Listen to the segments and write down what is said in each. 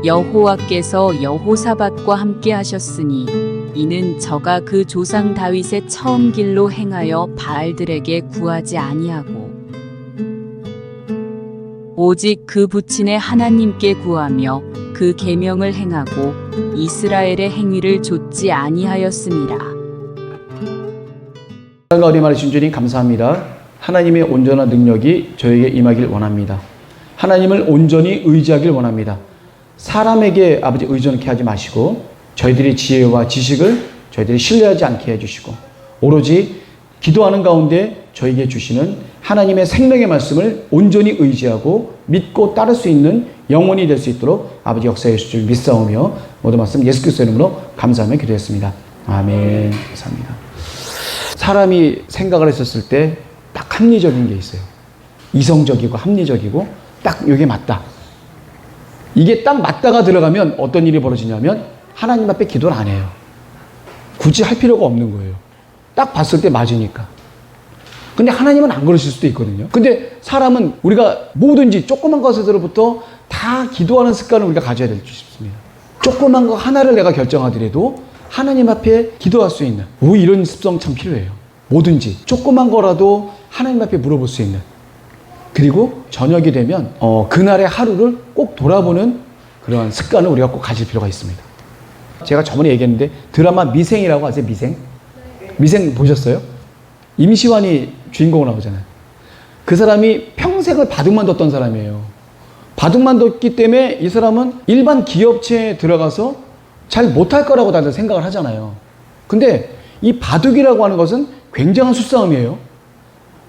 여호와께서 여호사밧과 함께 하셨으니 이는 저가 그 조상 다윗의 처음 길로 행하여 바알들에게 구하지 아니하고 오직 그 부친의 하나님께 구하며 그 계명을 행하고 이스라엘의 행위를 좇지 아니하였음이라. 사랑과 은혜 많으신 주님 감사합니다. 하나님의 온전한 능력이 저에게 임하길 원합니다. 하나님을 온전히 의지하길 원합니다. 사람에게 아버지 의존케 하지 마시고 저희들의 지혜와 지식을 저희들이 신뢰하지 않게 해주시고 오로지 기도하는 가운데 저에게 주시는 하나님의 생명의 말씀을 온전히 의지하고 믿고 따를 수 있는 영혼이 될 수 있도록 아버지 역사해 주실 줄 믿사오며 모든 말씀 예수 그리스도 이름으로 감사하며 기도했습니다. 아멘. 감사합니다. 사람이 생각을 했었을 때 딱 합리적인 게 있어요. 이성적이고 합리적이고 딱 이게 맞다. 이게 딱 맞다가 들어가면 어떤 일이 벌어지냐면 하나님 앞에 기도를 안 해요. 굳이 할 필요가 없는 거예요. 딱 봤을 때 맞으니까. 근데 하나님은 안 그러실 수도 있거든요. 근데 사람은 우리가 뭐든지 조그만 것에서부터 다 기도하는 습관을 우리가 가져야 될 수 있습니다. 조그만 거 하나를 내가 결정하더라도 하나님 앞에 기도할 수 있는 이런 습성 참 필요해요. 뭐든지 조그만 거라도 하나님 앞에 물어볼 수 있는, 그리고 저녁이 되면 그날의 하루를 꼭 돌아보는 그러한 습관을 우리가 꼭 가질 필요가 있습니다. 제가 저번에 얘기했는데 드라마 미생이라고 아세요? 미생 보셨어요? 임시완이 주인공으로 나오잖아요. 그 사람이 평생을 바둑만 뒀던 사람이에요. 바둑만 뒀기 때문에 이 사람은 일반 기업체에 들어가서 잘 못할 거라고 다들 생각을 하잖아요. 근데 이 바둑이라고 하는 것은 굉장한 수싸움이에요.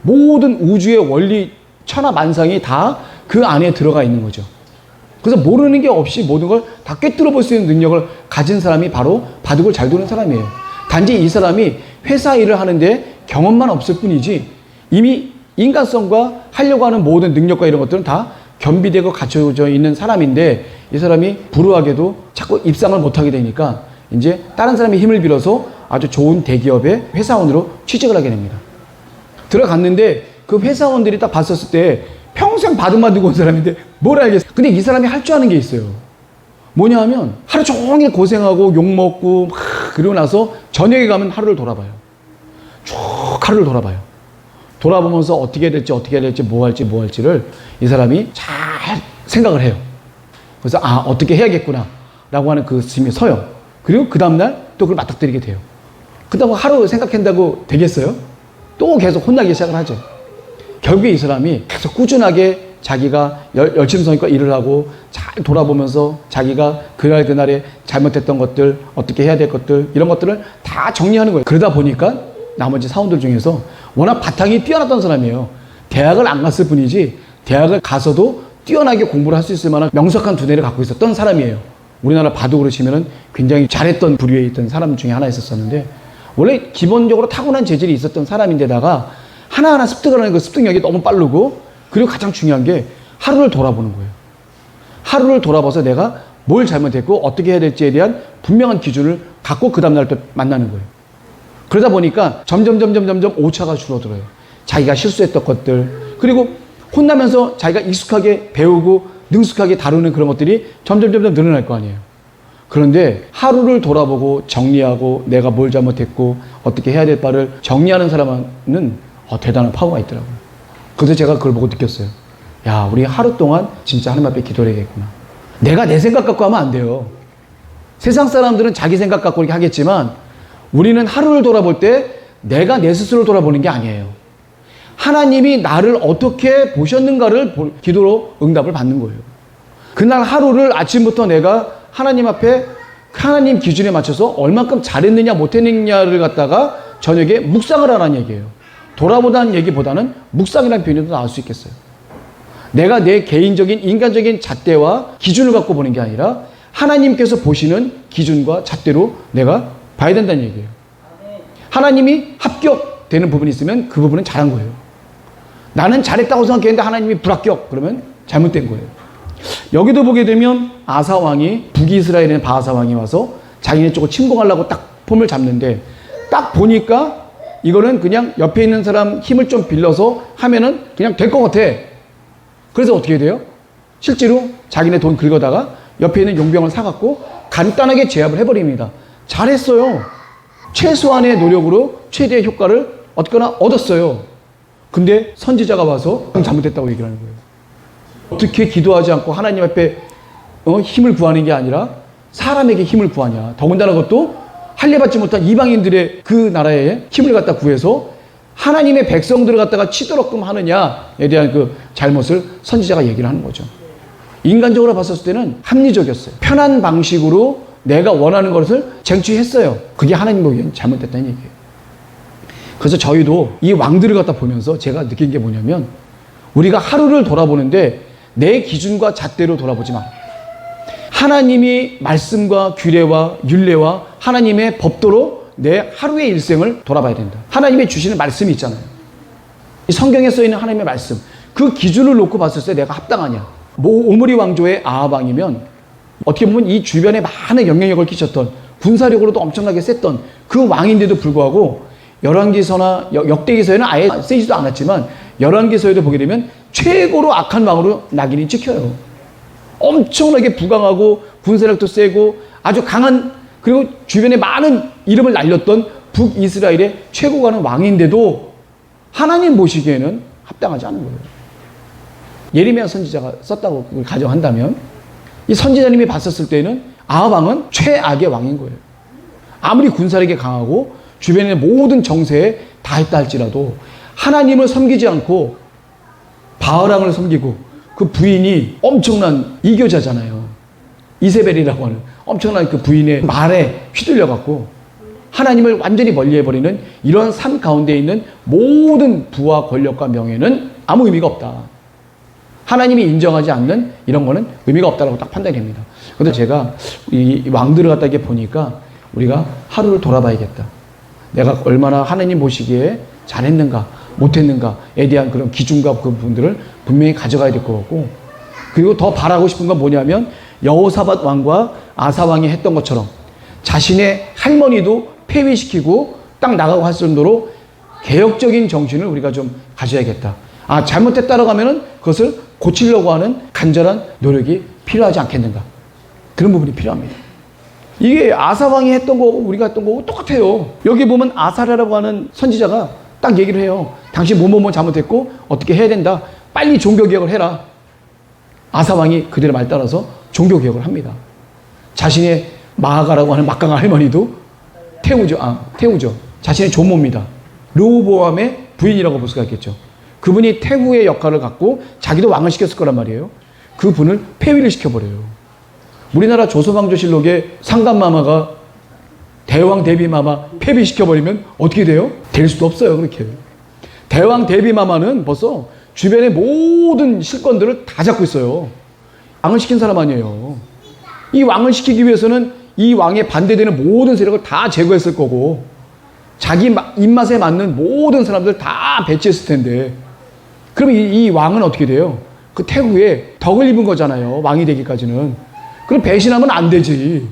모든 우주의 원리 천하만상이 다 그 안에 들어가 있는 거죠. 그래서 모르는 게 없이 모든 걸 다 꿰뚫어 볼 수 있는 능력을 가진 사람이 바로 바둑을 잘 두는 사람이에요. 단지 이 사람이 회사 일을 하는데 경험만 없을 뿐이지 이미 인간성과 하려고 하는 모든 능력과 이런 것들은 다 겸비되고 갖춰져 있는 사람인데 이 사람이 불우하게도 자꾸 입상을 못하게 되니까 이제 다른 사람의 힘을 빌어서 아주 좋은 대기업의 회사원으로 취직을 하게 됩니다. 들어갔는데 그 회사원들이 딱 봤었을 때 평생 바둑만 두고 온 사람인데 뭘 알겠어. 근데 이 사람이 할 줄 아는 게 있어요. 뭐냐 하면 하루 종일 고생하고 욕먹고 그러고 나서 저녁에 가면 하루를 돌아봐요. 쭉 하루를 돌아봐요. 돌아보면서 어떻게 해야 될지 뭐 할지를 이 사람이 잘 생각을 해요. 그래서 어떻게 해야겠구나 라고 하는 그 스님이 서요. 그리고 그 다음날 또 그걸 맞닥뜨리게 돼요. 그 다음 하루 생각한다고 되겠어요? 또 계속 혼나기 시작을 하죠. 결국에 이 사람이 계속 꾸준하게 자기가 열심성의껏 일을 하고 잘 돌아보면서 자기가 그날에 잘못했던 것들, 어떻게 해야 될 것들, 이런 것들을 다 정리하는 거예요. 그러다 보니까 나머지 사원들 중에서 워낙 바탕이 뛰어났던 사람이에요. 대학을 안 갔을 뿐이지 대학을 가서도 뛰어나게 공부를 할 수 있을 만한 명석한 두뇌를 갖고 있었던 사람이에요. 우리나라 바둑으로 치면은 굉장히 잘했던 부류에 있던 사람 중에 하나 있었었는데 원래 기본적으로 타고난 재질이 있었던 사람인데다가 하나하나 습득을 하는 그 습득력이 너무 빠르고 그리고 가장 중요한 게 하루를 돌아보는 거예요. 하루를 돌아봐서 내가 뭘 잘못했고 어떻게 해야 될지에 대한 분명한 기준을 갖고 그 다음날 또 만나는 거예요. 그러다 보니까 점점 오차가 줄어들어요. 자기가 실수했던 것들, 그리고 혼나면서 자기가 익숙하게 배우고 능숙하게 다루는 그런 것들이 점점 늘어날 거 아니에요. 그런데 하루를 돌아보고 정리하고 내가 뭘 잘못했고 어떻게 해야 될 바를 정리하는 사람은 대단한 파워가 있더라고요. 그래서 제가 그걸 보고 느꼈어요. 야, 우리 하루 동안 진짜 하나님 앞에 기도를 해야겠구나. 내가 내 생각 갖고 하면 안 돼요. 세상 사람들은 자기 생각 갖고 이렇게 하겠지만 우리는 하루를 돌아볼 때 내가 내 스스로를 돌아보는 게 아니에요. 하나님이 나를 어떻게 보셨는가를 기도로 응답을 받는 거예요. 그날 하루를 아침부터 내가 하나님 앞에 하나님 기준에 맞춰서 얼만큼 잘했느냐 못했느냐를 갖다가 저녁에 묵상을 하라는 얘기예요. 돌아보다는 얘기보다는 묵상이라는 표현이 더 나올 수 있겠어요. 내가 내 개인적인 인간적인 잣대와 기준을 갖고 보는 게 아니라 하나님께서 보시는 기준과 잣대로 내가 봐야 된다는 얘기예요. 하나님이 합격되는 부분이 있으면 그 부분은 잘한 거예요. 나는 잘했다고 생각했는데 하나님이 불합격 그러면 잘못된 거예요. 여기도 보게 되면 아사 왕이 북이스라엘에 있는 바하사 왕이 와서 자기네 쪽을 침공하려고 딱 폼을 잡는데 딱 보니까 이거는 그냥 옆에 있는 사람 힘을 좀 빌려서 하면은 그냥 될 것 같아. 그래서 어떻게 돼요? 실제로 자기네 돈 긁어다가 옆에 있는 용병을 사갖고 간단하게 제압을 해버립니다. 잘했어요. 최소한의 노력으로 최대의 효과를 어쨌거나 얻었어요. 근데 선지자가 와서 잘못했다고 얘기를 하는 거예요. 어떻게 기도하지 않고 하나님 앞에 힘을 구하는 게 아니라 사람에게 힘을 구하냐. 더군다나 그것도 할례받지 못한 이방인들의 그 나라에 힘을 갖다 구해서 하나님의 백성들을 갖다가 치도록끔 하느냐에 대한 그 잘못을 선지자가 얘기를 하는 거죠. 인간적으로 봤을 때는 합리적이었어요. 편한 방식으로 내가 원하는 것을 쟁취했어요. 그게 하나님 보기엔 잘못됐다는 얘기예요. 그래서 저희도 이 왕들을 갖다 보면서 제가 느낀 게 뭐냐면 우리가 하루를 돌아보는데 내 기준과 잣대로 돌아보지 마. 하나님이 말씀과 규례와 율례와 하나님의 법도로 내 하루의 일생을 돌아봐야 된다. 하나님이 주시는 말씀이 있잖아요. 이 성경에 써있는 하나님의 말씀. 그 기준을 놓고 봤을 때 내가 합당하냐. 오므리 왕조의 아합 왕이면 어떻게 보면 이 주변에 많은 영향력을 끼쳤던 군사력으로도 엄청나게 셌던 그 왕인데도 불구하고 열왕기서나 역대기서에는 아예 세지도 않았지만 열왕기서에도 보게 되면 최고로 악한 왕으로 낙인이 찍혀요. 엄청나게 부강하고 군사력도 세고 아주 강한 그리고 주변에 많은 이름을 날렸던 북이스라엘의 최고 가는 왕인데도 하나님 보시기에는 합당하지 않은 거예요. 예레미야 선지자가 썼다고 가정한다면 이 선지자님이 봤었을 때는 아합 왕은 최악의 왕인 거예요. 아무리 군사력이 강하고 주변의 모든 정세에 다 했다 할지라도 하나님을 섬기지 않고 바알왕을 섬기고 그 부인이 엄청난 이교자잖아요. 이세벨이라고 하는 엄청난 그 부인의 말에 휘둘려갖고 하나님을 완전히 멀리해버리는 이런 삶 가운데 있는 모든 부와 권력과 명예는 아무 의미가 없다. 하나님이 인정하지 않는 이런 거는 의미가 없다라고 딱 판단이 됩니다. 그런데 제가 이 왕들을 갖다 이렇게 보니까 우리가 하루를 돌아봐야겠다. 내가 얼마나 하나님 보시기에 잘했는가 못했는가에 대한 그런 기준과 그 부분들을 분명히 가져가야 될 것 같고, 그리고 더 바라고 싶은 건 뭐냐면 여호사밧 왕과 아사 왕이 했던 것처럼 자신의 할머니도 폐위시키고 딱 나가고 할 정도로 개혁적인 정신을 우리가 좀 가져야겠다. 아, 잘못했다라고 하면은 그것을 고치려고 하는 간절한 노력이 필요하지 않겠는가. 그런 부분이 필요합니다. 이게 아사 왕이 했던 거고 우리가 했던 거고 똑같아요. 여기 보면 아사랴라고 하는 선지자가 딱 얘기를 해요. 당신 뭐뭐뭐 잘못했고 어떻게 해야 된다. 빨리 종교개혁을 해라. 아사 왕이 그들의 말 따라서 종교개혁을 합니다. 자신의 마아가라고 하는 막강한 할머니도 태우죠. 자신의 조모입니다. 르호보암의 부인이라고 볼 수가 있겠죠. 그분이 태후의 역할을 갖고 자기도 왕을 시켰을 거란 말이에요. 그분을 폐위를 시켜버려요. 우리나라 조선왕조실록의 상감마마가 대왕 대비마마 폐위시켜버리면 어떻게 돼요? 될 수도 없어요. 그렇게. 대왕 대비마마는 벌써 주변의 모든 실권들을 다 잡고 있어요. 왕을 시킨 사람 아니에요. 이 왕을 시키기 위해서는 이 왕에 반대되는 모든 세력을 다 제거했을 거고 자기 입맛에 맞는 모든 사람들 다 배치했을 텐데, 그럼 이 왕은 어떻게 돼요? 그 태후에 덕을 입은 거잖아요. 왕이 되기까지는. 그럼 배신하면 안 되지.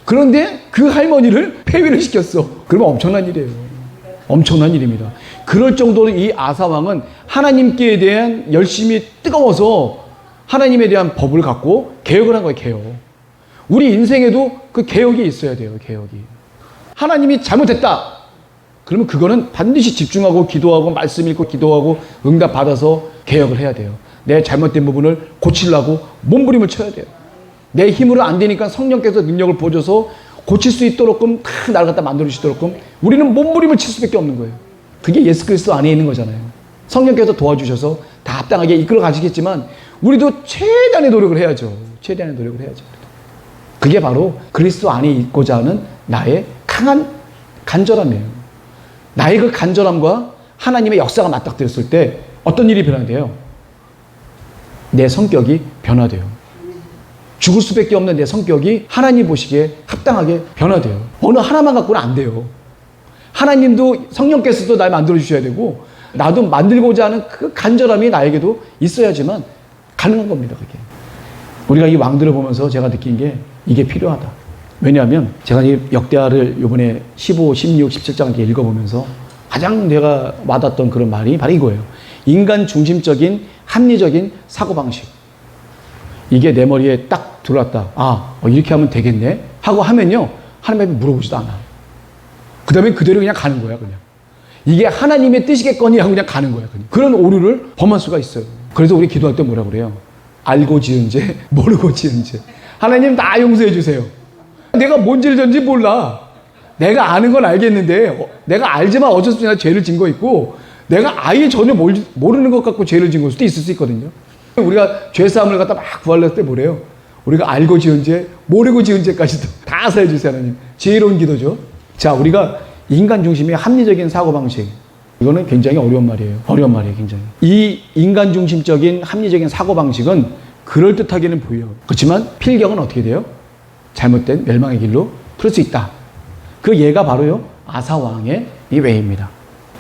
그런데 그 할머니를 폐위를 시켰어. 그러면 엄청난 일이에요. 엄청난 일입니다. 그럴 정도로 이 아사 왕은 하나님께 대한 열심이 뜨거워서 하나님에 대한 법을 갖고 개혁을 한 거예요. 개혁. 우리 인생에도 그 개혁이 있어야 돼요. 개혁이. 하나님이 잘못했다. 그러면 그거는 반드시 집중하고 기도하고 말씀 읽고 기도하고 응답 받아서 개혁을 해야 돼요. 내 잘못된 부분을 고치려고 몸부림을 쳐야 돼요. 내 힘으로 안 되니까 성령께서 능력을 보여줘서 고칠 수 있도록끔 다 나를 갖다 만들어주시도록끔 우리는 몸부림을 칠 수밖에 없는 거예요. 그게 예수 그리스도 안에 있는 거잖아요. 성령께서 도와주셔서 다 합당하게 이끌어 가시겠지만 우리도 최대한의 노력을 해야죠. 최대한의 노력을 해야죠. 그게 바로 그리스도 안에 있고자 하는 나의 강한 간절함이에요. 나의 그 간절함과 하나님의 역사가 맞닥뜨렸을 때 어떤 일이 변화돼요? 내 성격이 변화돼요. 죽을 수밖에 없는 내 성격이 하나님 보시기에 합당하게 변화돼요. 어느 하나만 갖고는 안 돼요. 하나님도 성령께서도 날 만들어주셔야 되고 나도 만들고자 하는 그 간절함이 나에게도 있어야지만 가능한 겁니다. 그게. 우리가 이 왕들을 보면서 제가 느낀 게 이게 필요하다. 왜냐하면 제가 이 역대하를 이번에 15, 16, 17장 이렇게 읽어보면서 가장 내가 와닿았던 그런 말이 바로 이거예요. 인간 중심적인 합리적인 사고방식. 이게 내 머리에 딱 들어왔다. 이렇게 하면 되겠네 하고 하면요, 하나님 앞에 물어보지도 않아. 그 다음에 그대로 그냥 가는 거야. 그냥 이게 하나님의 뜻이겠거니 하고 그냥 가는 거야. 그런 오류를 범할 수가 있어요. 그래서 우리 기도할 때 뭐라 그래요? 알고 지은 죄, 모르고 지은 죄. 하나님 다 용서해 주세요. 내가 뭔 죄를 졌는지 몰라. 내가 아는 건 알겠는데 내가 알지만 어쩔 수 없이 내가 죄를 진 거 있고, 내가 아예 전혀 모르는 것 같고 죄를 진 걸 수도 있을 수 있거든요. 우리가 죄싸움을 갖다 막 구하려을 때 뭐래요? 우리가 알고 지은 죄, 모르고 지은 죄까지도 다 사해 주세요. 하나님. 지혜로운 기도죠. 자, 우리가 인간 중심의 합리적인 사고방식, 이거는 굉장히 어려운 말이에요. 어려운 말이에요, 굉장히. 이 인간 중심적인 합리적인 사고방식은 그럴듯하게는 보여요. 그렇지만 필경은 어떻게 돼요? 잘못된 멸망의 길로 풀 수 있다. 그 예가 바로요, 아사왕의 이 외입니다.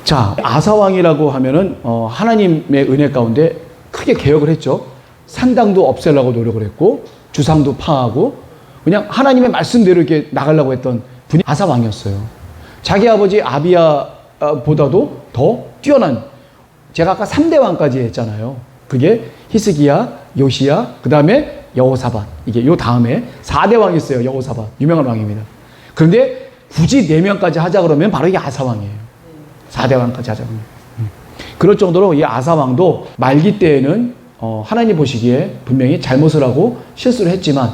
자, 아사왕이라고 하면은 하나님의 은혜 가운데 크게 개혁을 했죠. 산당도 없애려고 노력을 했고, 주상도 파하고, 그냥 하나님의 말씀대로 이렇게 나가려고 했던 분이 아사왕이었어요. 자기 아버지 아비야보다도 더 뛰어난, 제가 아까 3대 왕까지 했잖아요. 그게 히스기야, 요시야, 그 다음에 여호사밧. 이게 요 다음에 4대 왕이 있어요. 여호사밧. 유명한 왕입니다. 그런데 굳이 4명까지 하자 그러면 바로 이게 아사왕이에요. 4대 왕까지 하자 그러면. 그럴 정도로 이 아사왕도 말기 때에는 하나님 보시기에 분명히 잘못을 하고 실수를 했지만,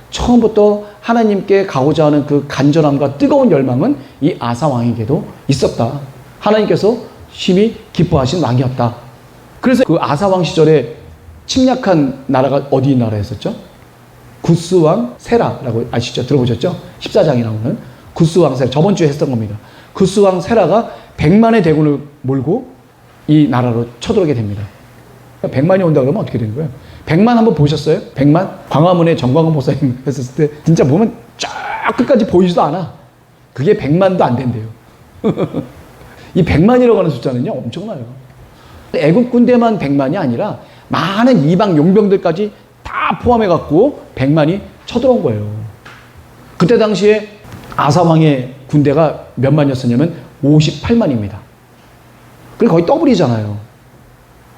처음부터 하나님께 가고자 하는 그 간절함과 뜨거운 열망은 이 아사왕에게도 있었다. 하나님께서 심히 기뻐하신 왕이었다. 그래서 그 아사왕 시절에 침략한 나라가 어디 나라였었죠? 구스왕 세라라고 아시죠? 들어보셨죠? 14장에 나오는 구스왕 세라. 저번 주에 했던 겁니다. 구스왕 세라가 100만의 대군을 몰고 이 나라로 쳐들어오게 됩니다. 100만이 온다 그러면 어떻게 되는 거예요? 100만 한번 보셨어요? 100만? 광화문에 정광훈 목사님 했었을 때 진짜 보면 쫙 끝까지 보이지도 않아. 그게 100만도 안 된대요. 이 100만이라고 하는 숫자는요, 엄청나요. 애국 군대만 100만이 아니라 많은 이방 용병들까지 다 포함해갖고 100만이 쳐들어온 거예요. 그때 당시에 아사왕의 군대가 몇 만이었었냐면 58만입니다. 그게 거의 더블이잖아요.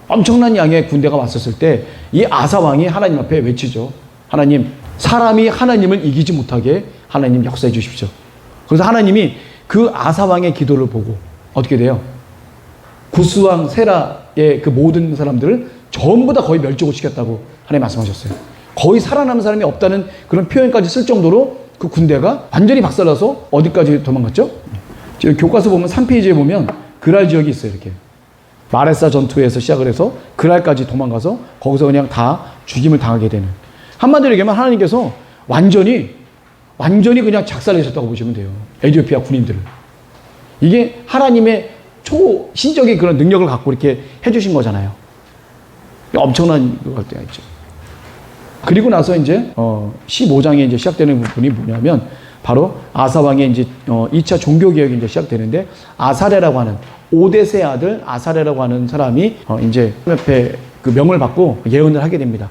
엄청난 양의 군대가 왔었을 때 이 아사왕이 하나님 앞에 외치죠. 하나님, 사람이 하나님을 이기지 못하게 하나님 역사해 주십시오. 그래서 하나님이 그 아사왕의 기도를 보고 어떻게 돼요? 구스왕 세라의 그 모든 사람들을 전부 다 거의 멸종을 시켰다고 하나님 말씀하셨어요. 거의 살아남은 사람이 없다는 그런 표현까지 쓸 정도로 그 군대가 완전히 박살나서 어디까지 도망갔죠? 지금 교과서 보면 3페이지에 보면 그랄 지역이 있어요. 이렇게 마레사 전투에서 시작을 해서 그랄까지 도망가서 거기서 그냥 다 죽임을 당하게 되는, 한마디로 얘기하면 하나님께서 완전히 그냥 작살내셨다고 보시면 돼요. 에티오피아 군인들을. 이게 하나님의 초신적인 그런 능력을 갖고 이렇게 해주신 거잖아요. 엄청난 것들이 있죠. 그리고 나서 이제 15장에 이제 시작되는 부분이 뭐냐면 바로 아사왕의 이제 2차 종교 개혁이 이제 시작되는데, 아사레라고 하는 5대세 아들 아사레라고 하는 사람이 이제 옆에 그 명을 받고 예언을 하게 됩니다.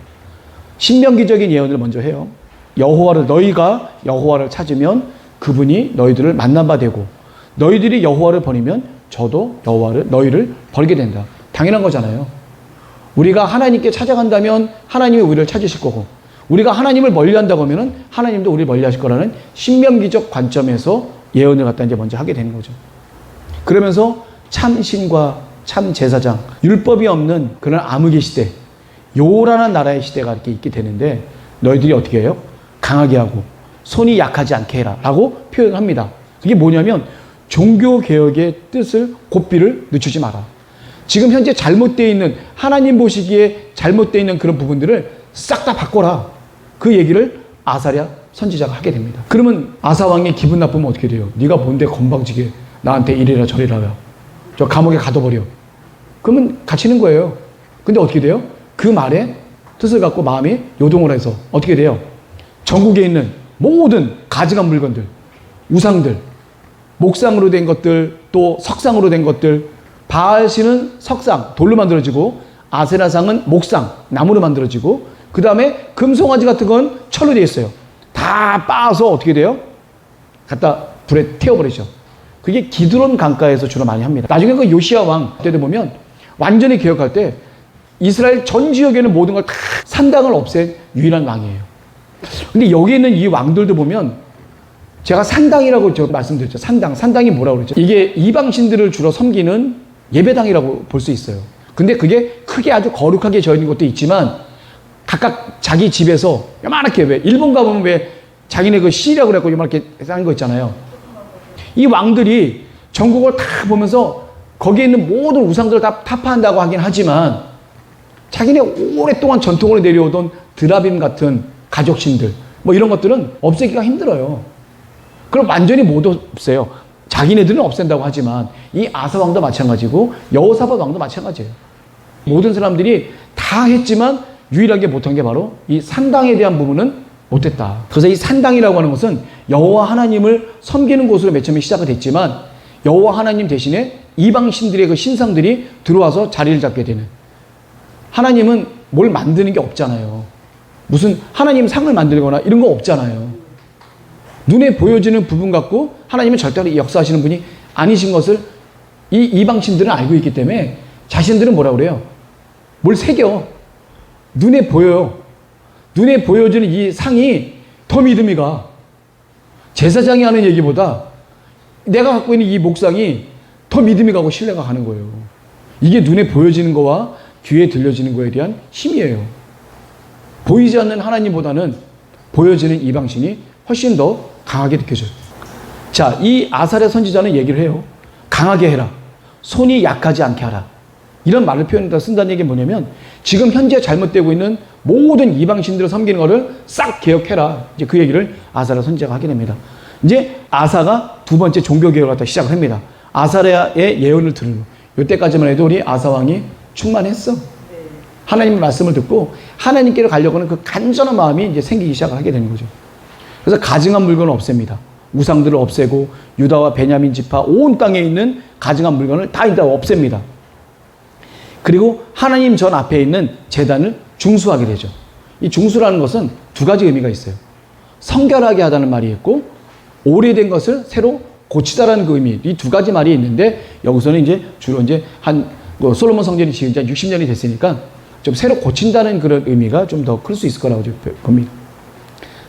신명기적인 예언을 먼저 해요. 너희가 여호와를 찾으면 그분이 너희들을 만난 바 되고, 너희들이 여호와를 버리면 저도 너희를 버리게 된다. 당연한 거잖아요. 우리가 하나님께 찾아간다면 하나님이 우리를 찾으실 거고, 우리가 하나님을 멀리한다고 하면 하나님도 우리를 멀리하실 거라는 신명기적 관점에서 예언을 갖다 이제 먼저 하게 되는 거죠. 그러면서 참 신과 참 제사장, 율법이 없는 그런 암흑의 시대, 요란한 나라의 시대가 이렇게 있게 되는데, 너희들이 어떻게 해요? 강하게 하고 손이 약하지 않게 해라 라고 표현합니다. 그게 뭐냐면 종교개혁의 뜻을, 고삐를 늦추지 마라. 지금 현재 잘못되어 있는, 하나님 보시기에 잘못되어 있는 그런 부분들을 싹 다 바꿔라. 그 얘기를 아사랴 선지자가 하게 됩니다. 그러면 아사왕이 기분 나쁘면 어떻게 돼요? 네가 뭔데 건방지게 나한테 이래라 저래라, 저 감옥에 가둬버려. 그러면 갇히는 거예요. 근데 어떻게 돼요? 그 말에 뜻을 갖고 마음이 요동을 해서 어떻게 돼요? 전국에 있는 모든 가증한 물건들, 우상들, 목상으로 된 것들, 또 석상으로 된 것들, 바알신은 석상, 돌로 만들어지고, 아세라상은 목상, 나무로 만들어지고, 그 다음에 금송아지 같은 건 철로 되어 있어요. 다 빻아서 어떻게 돼요? 갖다 불에 태워버리죠. 그게 기드론 강가에서 주로 많이 합니다. 나중에 그 요시야 왕 때도 보면 완전히 개혁할 때 이스라엘 전 지역에 있는 모든 걸 다 산당을 없앤 유일한 왕이에요. 근데 여기 있는 이 왕들도 보면 제가 산당이라고 저 말씀드렸죠. 산당이 뭐라고 그랬죠? 이게 이방신들을 주로 섬기는 예배당이라고 볼 수 있어요. 근데 그게 크게 아주 거룩하게 져 있는 것도 있지만 각각 자기 집에서 요만하게, 왜 일본 가보면 왜 자기네 그 시라고 그래갖고 요만하게 쌓은 거 있잖아요. 이 왕들이 전국을 다 보면서 거기에 있는 모든 우상들을 다 타파한다고 하긴 하지만 자기네 오랫동안 전통으로 내려오던 드라빔 같은 가족신들 뭐 이런 것들은 없애기가 힘들어요. 그럼 완전히 못 없애요. 자기네들은 없앤다고 하지만 이 아사 왕도 마찬가지고 여호사밧 왕도 마찬가지예요. 모든 사람들이 다 했지만 유일하게 못한 게 바로 이 산당에 대한 부분은 못했다. 그래서 이 산당이라고 하는 것은 여호와 하나님을 섬기는 곳으로 맨 처음에 시작이 됐지만 여호와 하나님 대신에 이방신들의 그 신상들이 들어와서 자리를 잡게 되는. 하나님은 뭘 만드는 게 없잖아요. 무슨 하나님 상을 만들거나 이런 거 없잖아요. 눈에 보여지는 부분 갖고 하나님은 절대로 역사하시는 분이 아니신 것을 이 이방신들은 알고 있기 때문에 자신들은 뭐라 그래요? 뭘 새겨. 눈에 보여요. 눈에 보여지는 이 상이 더 믿음이 가. 제사장이 하는 얘기보다 내가 갖고 있는 이 목상이 더 믿음이 가고 신뢰가 가는 거예요. 이게 눈에 보여지는 거와 귀에 들려지는 거에 대한 힘이에요. 보이지 않는 하나님보다는 보여지는 이방신이 훨씬 더 강하게 느껴져요. 자, 이 아사랴 선지자는 얘기를 해요. 강하게 해라. 손이 약하지 않게 하라. 이런 말을 표현해서 쓴다는 얘기는 뭐냐면 지금 현재 잘못되고 있는 모든 이방신들을 섬기는 것을 싹 개혁해라. 이제 그 얘기를 아사랴 선지자가 하게 됩니다. 이제 아사가 두 번째 종교개혁을 갖다 시작을 합니다. 아사랴의 예언을 들은 이때까지만 해도 우리 아사 왕이 충만했어. 하나님의 말씀을 듣고 하나님께로 가려고 하는 그 간절한 마음이 이제 생기기 시작을 하게 되는 거죠. 그래서 가증한 물건을 없앱니다. 우상들을 없애고 유다와 베냐민 지파 온 땅에 있는 가증한 물건을 다 일단 없앱니다. 그리고 하나님 전 앞에 있는 제단을 중수하게 되죠. 이 중수라는 것은 두 가지 의미가 있어요. 성결하게 하다는 말이 있고 오래된 것을 새로 고치다라는 그 의미, 이 두 가지 말이 있는데 여기서는 이제 주로 이제 솔로몬 성전이 지은 지 60년이 됐으니까 좀 새로 고친다는 그런 의미가 좀 더 클 수 있을 거라고 봅니다.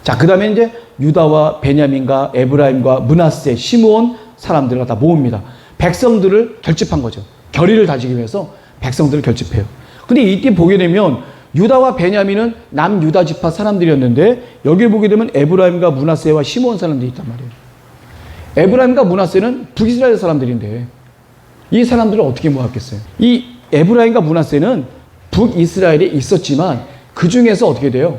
자, 그 다음에 이제 유다와 베냐민과 에브라임과 므낫세, 시므온 사람들을 갖다 모읍니다. 백성들을 결집한 거죠. 결의를 다지기 위해서 백성들을 결집해요. 근데 이때 보게 되면 유다와 베냐민은 남유다 지파 사람들이었는데 여기 보게 되면 에브라임과 므낫세와 시므온 사람들이 있단 말이에요. 에브라임과 므낫세는 북이스라엘 사람들인데 이 사람들을 어떻게 모았겠어요? 이 에브라임과 므낫세는 북이스라엘에 있었지만 그 중에서 어떻게 돼요?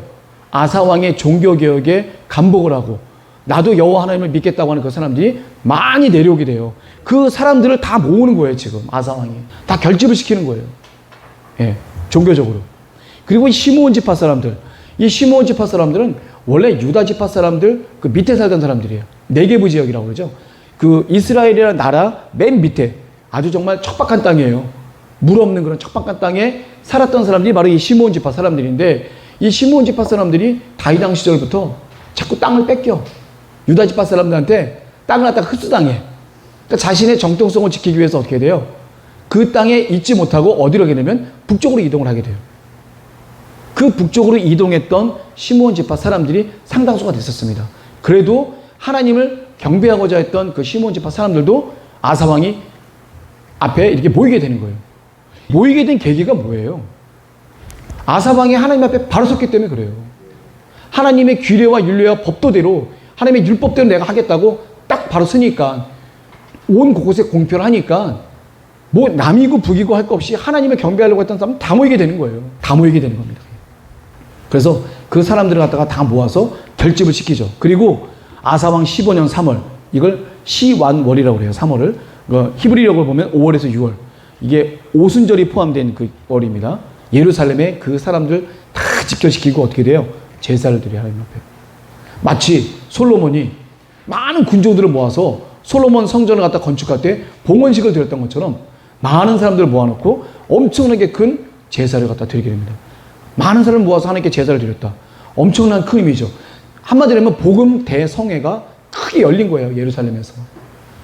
아사왕의 종교개혁에 감복을 하고 나도 여호와 하나님을 믿겠다고 하는 그 사람들이 많이 내려오게 돼요. 그 사람들을 다 모으는 거예요. 지금 아사왕이 다 결집을 시키는 거예요. 예, 종교적으로. 그리고 이 시므온 지파 사람들, 이 시므온 지파 사람들은 원래 유다 지파 사람들 그 밑에 살던 사람들이에요. 네게부 지역이라고 그러죠. 그 이스라엘이라는 나라 맨 밑에 아주 정말 척박한 땅이에요. 물 없는 그런 척박한 땅에 살았던 사람들이 바로 이 시므온 지파 사람들인데 이 시므온 지파 사람들이 다윗 시절부터 자꾸 땅을 뺏겨. 유다 지파 사람들한테 땅을 갖다가 흡수당해. 그러니까 자신의 정통성을 지키기 위해서 어떻게 돼요? 그 땅에 있지 못하고 어디로 가게 되면 북쪽으로 이동을 하게 돼요. 그 북쪽으로 이동했던 시므온 지파 사람들이 상당수가 됐었습니다. 그래도 하나님을 경배하고자 했던 그 시므온 지파 사람들도 아사왕이 앞에 이렇게 모이게 되는 거예요. 모이게 된 계기가 뭐예요? 아사왕이 하나님 앞에 바로 섰기 때문에 그래요. 하나님의 규례와 율례와 법도대로 하나님의 율법대로 내가 하겠다고 딱 바로 서니까 온 곳곳에 공표를 하니까 뭐 남이고 북이고 할 것 없이 하나님을 경배하려고 했던 사람은 다 모이게 되는 거예요. 다 모이게 되는 겁니다. 그래서 그 사람들을 갖다가 다 모아서 결집을 시키죠. 그리고 아사왕 15년 3월 이걸 시완월이라고 그래요. 3월을 히브리력을 보면 5월에서 6월 이게 오순절이 포함된 그 월입니다. 예루살렘에 그 사람들 다 집결시키고 어떻게 돼요? 제사를 드려요. 하나님 앞에. 마치 솔로몬이 많은 군종들을 모아서 솔로몬 성전을 갖다 건축할 때 봉헌식을 드렸던 것처럼 많은 사람들을 모아놓고 엄청나게 큰 제사를 갖다 드리게 됩니다. 많은 사람을 모아서 하나님께 제사를 드렸다. 엄청난 큰 의미죠. 한마디로 하면 복음 대성회가 크게 열린 거예요. 예루살렘에서.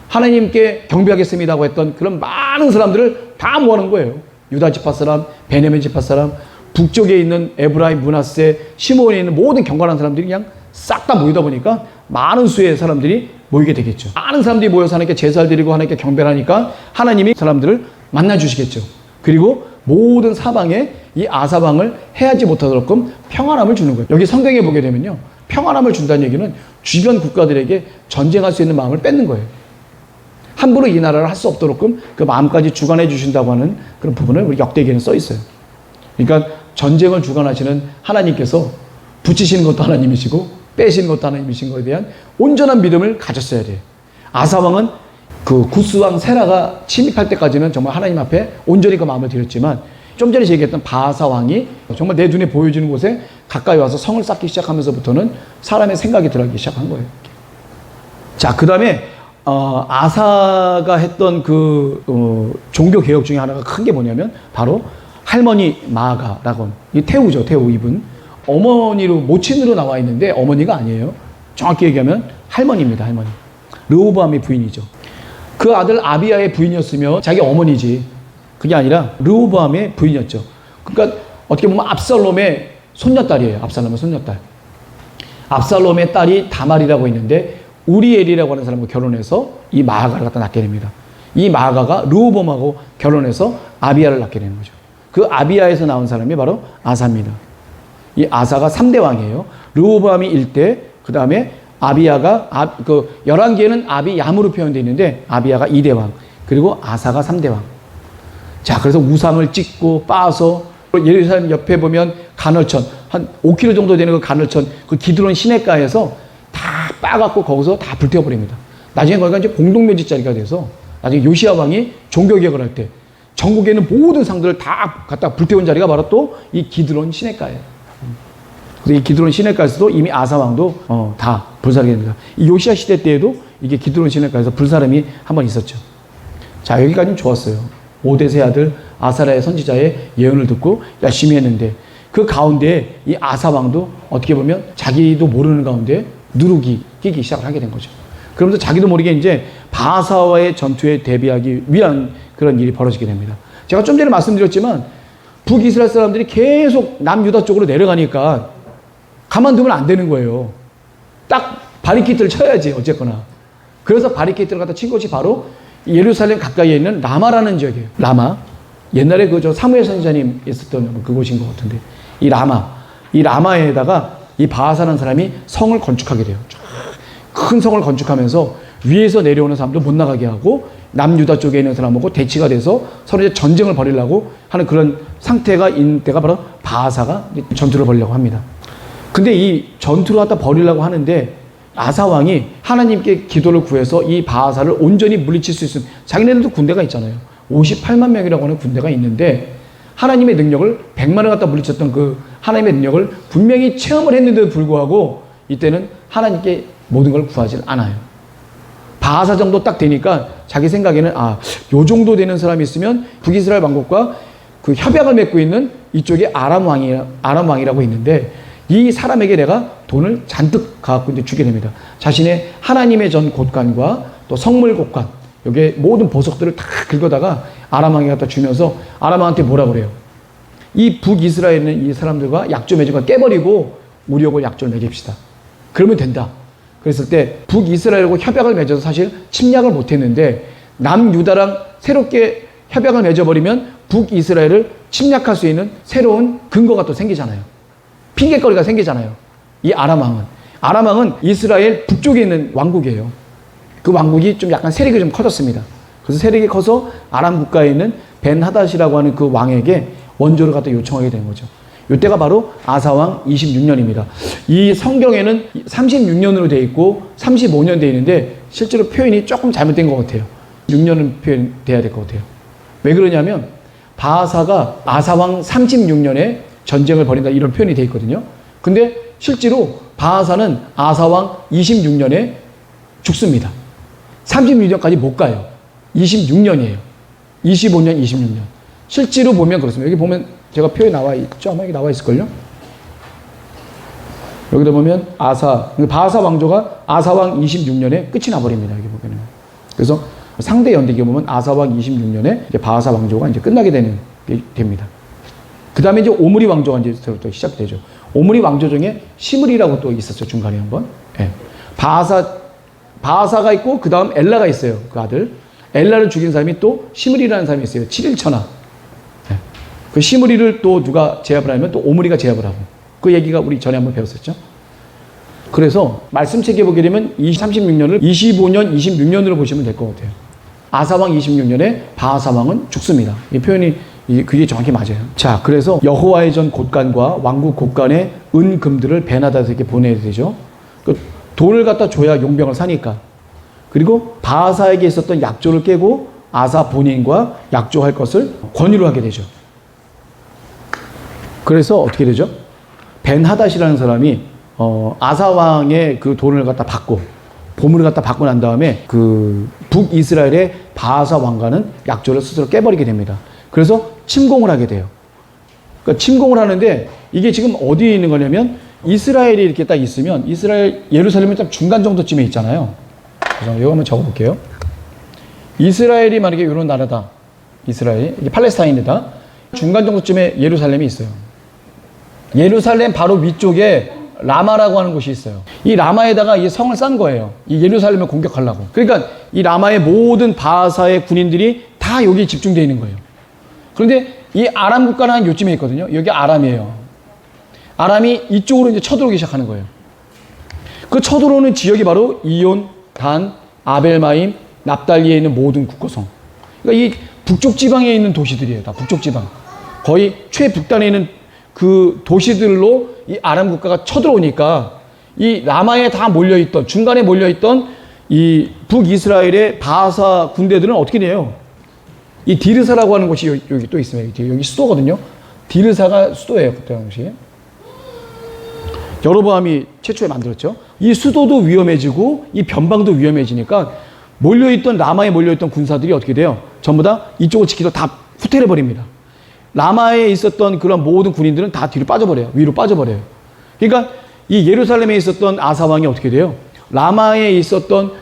하나님께 경배하겠습니다고 했던 그런 많은 사람들을 다 모아놓은 거예요. 유다 지파 사람, 베냐민 지파 사람, 북쪽에 있는 에브라임, 므낫세, 시므온에 있는 모든 경건한 사람들이 그냥 싹 다 모이다 보니까 많은 수의 사람들이 모이게 되겠죠. 많은 사람들이 모여서 하나님께 제사를 드리고 하나님께 경배를 하니까 하나님이 사람들을 만나주시겠죠. 그리고 모든 사방에 이 아사방을 해하지 못하도록끔 평안함을 주는 거예요. 여기 성경에 보게 되면요, 평안함을 준다는 얘기는 주변 국가들에게 전쟁할 수 있는 마음을 뺏는 거예요. 함부로 이 나라를 할 수 없도록끔 그 마음까지 주관해 주신다고 하는 그런 부분을 우리 역대기에는 써 있어요. 그러니까 전쟁을 주관하시는 하나님께서 붙이시는 것도 하나님이시고 빼시는 것도 하나님이신 것에 대한 온전한 믿음을 가졌어야 돼요. 아사왕은 그 구스왕 세라가 침입할 때까지는 정말 하나님 앞에 온전히 그 마음을 드렸지만, 좀 전에 얘기했던 바하사왕이 정말 내 눈에 보여지는 곳에 가까이 와서 성을 쌓기 시작하면서부터는 사람의 생각이 들어가기 시작한 거예요. 자, 그 다음에 아사가 했던 그 종교 개혁 중에 하나가 큰 게 뭐냐면 바로 할머니 마아가라고, 이 태우죠, 태우 이분. 어머니로 모친으로 나와 있는데 어머니가 아니에요. 정확히 얘기하면 할머니입니다, 할머니. 르호보암의 부인이죠. 그 아들 아비야의 부인이었으면 자기 어머니지. 그게 아니라 르호보암의 부인이었죠. 그러니까 어떻게 보면 압살롬의 손녀딸이에요. 압살롬의 손녀딸. 압살롬의 딸이 다말이라고 있는데 우리엘이라고 하는 사람과 결혼해서 이 마아가를 갖다 낳게 됩니다. 이 마아가가 르호보암하고 결혼해서 아비야를 낳게 되는 거죠. 그 아비야에서 나온 사람이 바로 아사입니다. 이 아사가 3대 왕이에요. 르호보암이 1대, 그 다음에 아비야가, 열왕기에는 아비얌으로 표현되어 있는데 아비야가 2대 왕, 그리고 아사가 3대 왕. 자, 그래서 우상을 찍고 빠서 예루살렘 옆에 보면 간헐천, 한 5km 정도 되는 그 간헐천, 그 기드론 시내가에서 다 빠갖고 거기서 다 불태워버립니다. 나중에 거기가 이제 공동묘지자리가 돼서 나중에 요시야 왕이 종교개혁을 할 때 전국에 있는 모든 상들을 다 갖다 불태운 자리가 바로 또 이 기드론 시내가예요. 그래서 이 기드론 시내가에서도 이미 아사 왕도 다 불사르게 됩니다. 이 요시야 시대 때에도 이게 기드론 시내가에서 불사름이 한 번 있었죠. 자, 여기까지는 좋았어요. 5대 아들 아사랴의 선지자의 예언을 듣고 열심히 했는데 그 가운데 이 아사 왕도 어떻게 보면 자기도 모르는 가운데 누룩이 끼기 시작을 하게 된 거죠. 그러면서 자기도 모르게 이제 바하사와의 전투에 대비하기 위한 그런 일이 벌어지게 됩니다. 제가 좀 전에 말씀드렸지만 북이스라엘 사람들이 계속 남유다 쪽으로 내려가니까 가만두면 안 되는 거예요. 딱 바리케이트를 쳐야지 어쨌거나. 그래서 바리케이트를 갖다 친 곳이 바로 예루살렘 가까이에 있는 라마라는 지역이에요. 라마. 옛날에 그 사무엘 선지자님 있었던 그곳인 것 같은데 이 라마에다가 이 바하사라는 사람이 성을 건축하게 돼요. 큰 성을 건축하면서 위에서 내려오는 사람도 못 나가게 하고 남유다 쪽에 있는 사람하고 대치가 돼서 서로 이제 전쟁을 벌이려고 하는 그런 상태가 있는 때가 바로 바하사가 전투를 벌이려고 합니다. 근데 이 전투를 갖다 벌이려고 하는데 아사왕이 하나님께 기도를 구해서 이 바하사를 온전히 물리칠 수 있으면, 자기네들도 군대가 있잖아요. 58만 명이라고 하는 군대가 있는데 하나님의 능력을 100만을 갖다 물리쳤던 그 하나님의 능력을 분명히 체험을 했는데도 불구하고 이때는 하나님께 모든 걸 구하지 않아요. 바하사 정도 딱 되니까 자기 생각에는 요 정도 되는 사람이 있으면 북이스라엘 왕국과 그 협약을 맺고 있는 이쪽에 아람 왕이라고 있는데 이 사람에게 내가 돈을 잔뜩 갖고 이제 주게 됩니다. 자신의 하나님의 전 곳간과 또 성물 곳간, 여기에 모든 보석들을 다 긁어다가 아람 왕이 갖다 주면서 아람 왕한테 뭐라 그래요? 이 북이스라엘에 있는 이 사람들과 약조 맺은 걸 깨버리고 우리하고 약조를 맺읍시다. 그러면 된다. 그랬을 때 북이스라엘하고 협약을 맺어서 사실 침략을 못했는데 남유다랑 새롭게 협약을 맺어버리면 북이스라엘을 침략할 수 있는 새로운 근거가 또 생기잖아요. 핑계거리가 생기잖아요. 이 아람 왕은 이스라엘 북쪽에 있는 왕국이에요. 그 왕국이 좀 약간 세력이 좀 커졌습니다. 그래서 세력이 커서 아람 국가에 있는 벤하닷이라고 하는 그 왕에게 원조를 갖다 요청하게 된 거죠. 이때가 바로 아사왕 26년입니다. 이 성경에는 36년으로 되어 있고 35년 되어 있는데 실제로 표현이 조금 잘못된 것 같아요. 6년은 표현돼야 될 것 같아요. 왜 그러냐면 바하사가 아사왕 36년에 전쟁을 벌인다 이런 표현이 되어 있거든요. 근데 실제로 바하사는 아사왕 26년에 죽습니다. 36년까지 못 가요. 26년이에요. 25년, 26년. 실제로 보면 그렇습니다. 여기 보면 제가 표에 나와 있죠? 아마 여기 나와 있을걸요? 여기다 보면 바하사 왕조가 아사왕 26년에 끝이 나버립니다. 여기 보면은. 그래서 상대 연대기 보면 아사왕 26년에 이제 바하사 왕조가 이제 끝나게 되는 됩니다. 그 다음에 이제 오므리 왕조가 이제 또 시작되죠. 오므리 왕조 중에 시므리라고 또 있었죠. 중간에 한번. 예. 바하사가 있고 그 다음 엘라가 있어요. 그 아들. 엘라를 죽인 사람이 또 시므리라는 사람이 있어요. 7일 천하. 예. 그 시므리를 또 누가 제압을 하면 또 오므리가 제압을 하고. 그 얘기가 우리 전에 한번 배웠었죠. 그래서 말씀책에 보게 되면 36년을 25년, 26년으로 보시면 될 것 같아요. 아사왕 26년에 바하사왕은 죽습니다. 이 표현이 그게 정확히 맞아요. 자, 그래서 여호와의 전 곳간과 왕국 곳간의 은금들을 베나다드에게 보내야 되죠. 그 돈을 갖다 줘야 용병을 사니까. 그리고 바하사에게 있었던 약조를 깨고 아사 본인과 약조할 것을 권유를 하게 되죠. 그래서 어떻게 되죠? 벤하닷이라는 사람이 아사 왕의 그 돈을 갖다 받고 보물을 갖다 받고 난 다음에 그 북이스라엘의 바하사 왕과는 약조를 스스로 깨버리게 됩니다. 그래서 침공을 하게 돼요. 그러니까 침공을 하는데 이게 지금 어디에 있는 거냐면 이스라엘이 이렇게 딱 있으면 이스라엘 예루살렘이 딱 중간 정도쯤에 있잖아요. 그래서 이거 한번 적어볼게요. 이스라엘이 만약에 이런 나라다. 이스라엘 이게 팔레스타인이다. 중간 정도쯤에 예루살렘이 있어요. 예루살렘 바로 위쪽에 라마라고 하는 곳이 있어요. 이 라마에다가 이 성을 싼 거예요. 이 예루살렘을 공격하려고. 그러니까 이 라마의 모든 바하사의 군인들이 다 여기 집중되어 있는 거예요. 그런데 이 아람 국가는 한 요쯤에 있거든요. 여기 아람이에요. 아람이 이쪽으로 이제 쳐들어오기 시작하는 거예요. 그 쳐들어오는 지역이 바로 이온, 단, 아벨마임, 납달리에 있는 모든 국고성. 그러니까 이 북쪽 지방에 있는 도시들이에요. 다 북쪽 지방. 거의 최북단에 있는 그 도시들로 이 아람 국가가 쳐들어오니까 이 라마에 다 몰려있던, 중간에 몰려있던 이 북이스라엘의 바하사 군대들은 어떻게 돼요? 이 디르사라고 하는 곳이 여기 또 있습니다. 여기 수도거든요. 디르사가 수도예요. 그때 당시에. 여로보암이 최초에 만들었죠. 이 수도도 위험해지고 이 변방도 위험해지니까 몰려있던 라마에 몰려있던 군사들이 어떻게 돼요? 전부 다 이쪽을 지키다 다 후퇴해버립니다. 라마에 있었던 그런 모든 군인들은 다 뒤로 빠져버려요. 위로 빠져버려요. 그러니까 이 예루살렘에 있었던 아사왕이 어떻게 돼요? 라마에 있었던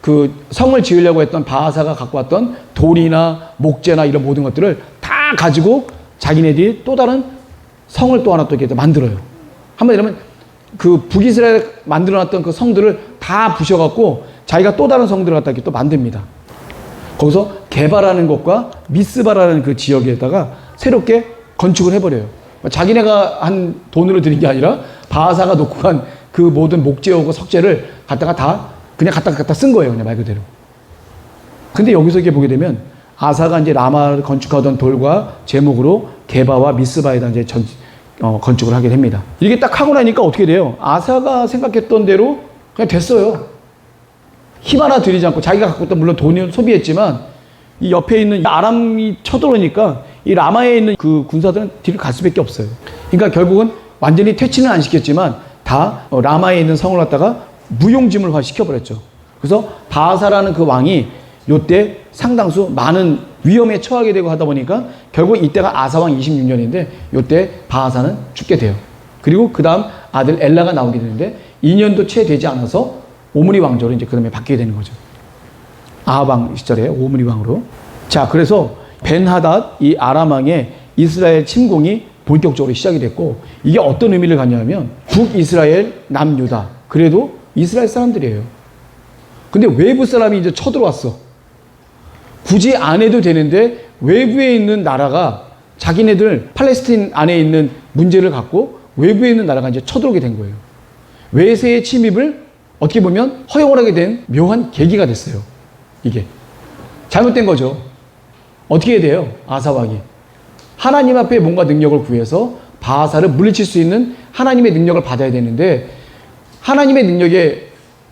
그 성을 지으려고 했던 바하사가 갖고 왔던 돌이나 목재나 이런 모든 것들을 다 가지고 자기네들이 또 다른 성을 또 하나 또 이렇게 만들어요. 한마디로 하면 그 북이스라엘 만들어놨던 그 성들을 다 부셔갖고 자기가 또 다른 성들을 갖다 이렇게 또 만듭니다. 거기서 게바라는 곳과 미스바라는 그 지역에다가 새롭게 건축을 해버려요. 자기네가 한 돈으로 들인 게 아니라 바하사가 놓고 간 그 모든 목재하고 석재를 갖다가 다 그냥 갖다 쓴 거예요. 그냥 말 그대로. 근데 여기서 이렇게 보게 되면 아사가 이제 라마를 건축하던 돌과 제목으로 게바와 미스바에다 이제 건축을 하게 됩니다. 이게 딱 하고 나니까 어떻게 돼요? 아사가 생각했던 대로 그냥 됐어요. 힘 하나 들이지 않고 자기가 갖고 있던 물론 돈을 소비했지만 이 옆에 있는 아람이 쳐들어오니까 이 라마에 있는 그 군사들은 뒤를 갈 수밖에 없어요. 그러니까 결국은 완전히 퇴치는 안 시켰지만 다 라마에 있는 성을 갖다가 무용지물화 시켜버렸죠. 그래서 바하사라는 그 왕이 이때 상당수 많은 위험에 처하게 되고 하다 보니까 결국 이때가 아사왕 26년인데 이때 바하사는 죽게 돼요. 그리고 그 다음 아들 엘라가 나오게 되는데 2년도 채 되지 않아서 오므리 왕조로 이제 그다음에 바뀌게 되는 거죠. 아합 시절에 오므리 왕으로. 자, 그래서 벤하닷 이 아람 왕의 이스라엘 침공이 본격적으로 시작이 됐고 이게 어떤 의미를 갖냐면 북이스라엘, 남유다. 그래도 이스라엘 사람들이에요. 근데 외부 사람이 이제 쳐들어왔어. 굳이 안 해도 되는데 외부에 있는 나라가 자기네들 팔레스틴 안에 있는 문제를 갖고 외부에 있는 나라가 이제 쳐들어오게 된 거예요. 외세의 침입을 어떻게 보면 허용을 하게 된 묘한 계기가 됐어요. 이게 잘못된 거죠. 어떻게 해야 돼요? 아사왕이 하나님 앞에 뭔가 능력을 구해서 바하사를 물리칠 수 있는 하나님의 능력을 받아야 되는데 하나님의 능력에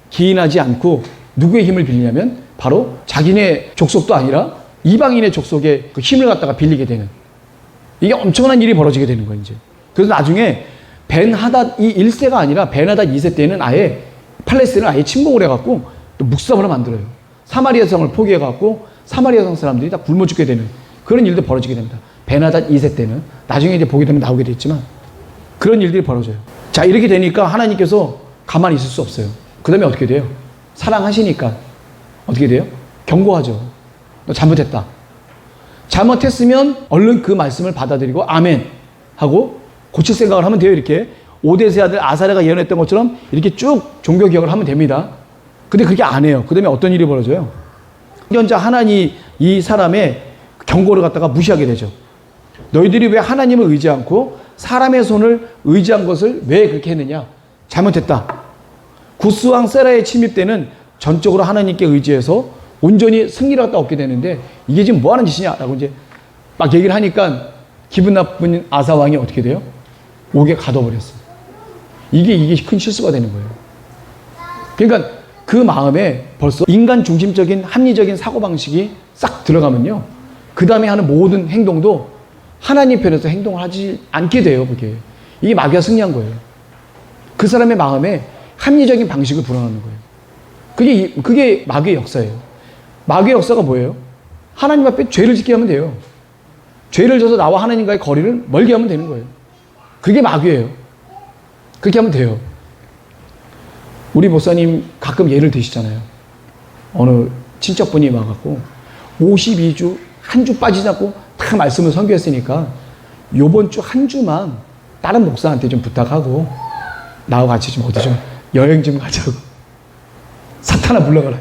기인하지 않고 누구의 힘을 빌리냐면 바로 자기네 족속도 아니라 이방인의 족속의 그 힘을 갖다가 빌리게 되는 이게 엄청난 일이 벌어지게 되는 거예요. 이제 그래서 나중에 벤하닷 이 1세가 아니라 벤하닷 2세 때는 아예 팔레스틴을 아예 침공을 해갖고 또 묵사으로 만들어요. 사마리아 성을 포기해갖고 사마리아 성 사람들이 다 굶어 죽게 되는 그런 일도 벌어지게 됩니다. 벤하닷 2세 때는 나중에 이제 보게 되면 나오게 되겠지만 그런 일들이 벌어져요. 자, 이렇게 되니까 하나님께서 가만히 있을 수 없어요. 그 다음에 어떻게 돼요? 사랑하시니까 어떻게 돼요? 경고하죠. 너 잘못했다. 잘못했으면 얼른 그 말씀을 받아들이고 아멘 하고 고칠 생각을 하면 돼요. 이렇게 오데세 아들 아사랴가 예언했던 것처럼 이렇게 쭉 종교 개혁을 하면 됩니다. 근데 그렇게 안 해요. 그 다음에 어떤 일이 벌어져요? 선견자 하나니 이 사람의 경고를 갖다가 무시하게 되죠. 너희들이 왜 하나님을 의지 않고 사람의 손을 의지한 것을 왜 그렇게 했느냐? 잘못했다. 구스왕 세라의 침입 때는 전적으로 하나님께 의지해서 온전히 승리를 갖다 얻게 되는데 이게 지금 뭐 하는 짓이냐라고 이제 막 얘기를 하니까 기분 나쁜 아사왕이 어떻게 돼요? 옥에 가둬버렸어요. 이게 큰 실수가 되는 거예요. 그러니까 그 마음에 벌써 인간 중심적인 합리적인 사고방식이 싹 들어가면요. 그 다음에 하는 모든 행동도 하나님 편에서 행동을 하지 않게 돼요. 그게. 이게 마귀가 승리한 거예요. 그 사람의 마음에 합리적인 방식을 불어넣는 거예요. 그게 마귀의 역사예요. 마귀의 역사가 뭐예요? 하나님 앞에 죄를 짓게 하면 돼요. 죄를 져서 나와 하나님과의 거리를 멀게 하면 되는 거예요. 그게 마귀예요. 그렇게 하면 돼요. 우리 목사님 가끔 예를 드시잖아요. 어느 친척분이 와갖고 52주 한 주 빠지지 않고 다 말씀을 선교했으니까 요번 주 한 주만 다른 목사한테 좀 부탁하고 나하고 같이 좀 어디 좀 여행 좀 가자고. 사탄아 물러가라.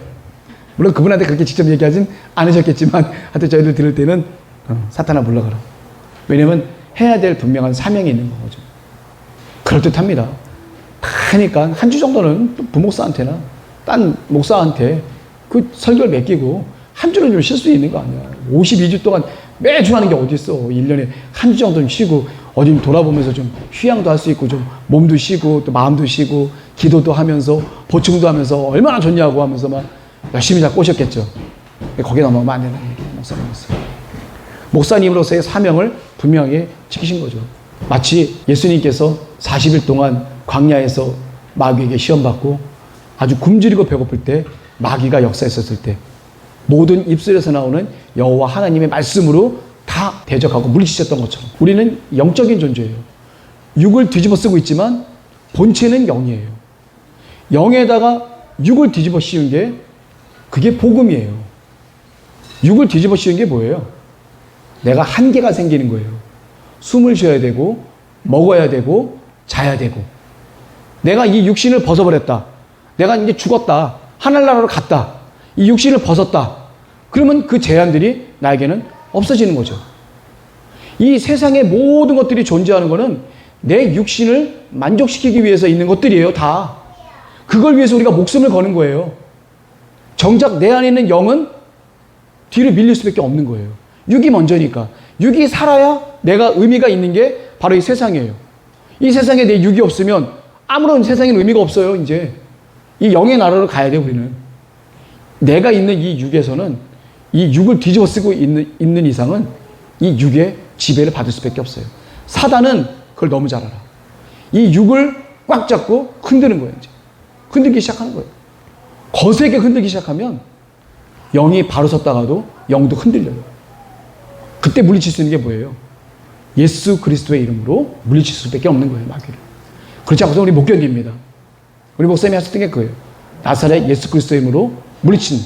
물론 그분한테 그렇게 직접 얘기하진 않으셨겠지만 하여튼 저희들 들을 때는 사탄아 물러가라. 왜냐면 해야 될 분명한 사명이 있는 거죠. 그럴듯합니다. 다 하니까 한 주 정도는 부목사한테나 딴 목사한테 그 설교를 맡기고 한 주는 좀 쉴 수 있는 거 아니야. 52주 동안 매주 하는 게 어디 있어. 1년에 한 주 정도는 쉬고 어디 좀 돌아보면서 좀 휴양도 할 수 있고 좀 몸도 쉬고 또 마음도 쉬고 기도도 하면서 보충도 하면서 얼마나 좋냐고 하면서 막 열심히 잘 꼬셨겠죠. 거기에 넘어가면 안 되는 목사님이었어요. 목사님으로서의 사명을 분명하게 지키신 거죠. 마치 예수님께서 40일 동안 광야에서 마귀에게 시험받고 아주 굶주리고 배고플 때 마귀가 역사했었을 때 모든 입술에서 나오는 여호와 하나님의 말씀으로 다 대적하고 물리치셨던 것처럼 우리는 영적인 존재예요. 육을 뒤집어 쓰고 있지만 본체는 영이에요. 영에다가 육을 뒤집어 씌운 게 그게 복음이에요. 육을 뒤집어 씌운 게 뭐예요? 내가 한계가 생기는 거예요. 숨을 쉬어야 되고 먹어야 되고 자야 되고 내가 이 육신을 벗어버렸다. 내가 이제 죽었다. 하늘나라로 갔다. 이 육신을 벗었다. 그러면 그 제한들이 나에게는 없어지는 거죠. 이 세상의 모든 것들이 존재하는 것은 내 육신을 만족시키기 위해서 있는 것들이에요. 다. 그걸 위해서 우리가 목숨을 거는 거예요. 정작 내 안에 있는 영은 뒤로 밀릴 수밖에 없는 거예요. 육이 먼저니까. 육이 살아야 내가 의미가 있는 게 바로 이 세상이에요. 이 세상에 내 육이 없으면 아무런 세상에는 의미가 없어요. 이제 이 영의 나라로 가야 돼. 우리는 내가 있는 이 육에서는 이 육을 뒤집어 쓰고 있는 이상은 이 육의 지배를 받을 수밖에 없어요. 사단은 그걸 너무 잘 알아. 이 육을 꽉 잡고 흔드는 거예요. 이제 흔들기 시작하는 거예요. 거세게 흔들기 시작하면 영이 바로 섰다가도 영도 흔들려요. 그때 물리칠 수 있는 게 뭐예요? 예수 그리스도의 이름으로 물리칠 수밖에 없는 거예요. 마귀를. 그렇지 않고서 우리 못 견딥니다. 우리 목사님이 하셨던 게 그거예요. 나사렛 예수 그리스도의 이름으로 물리친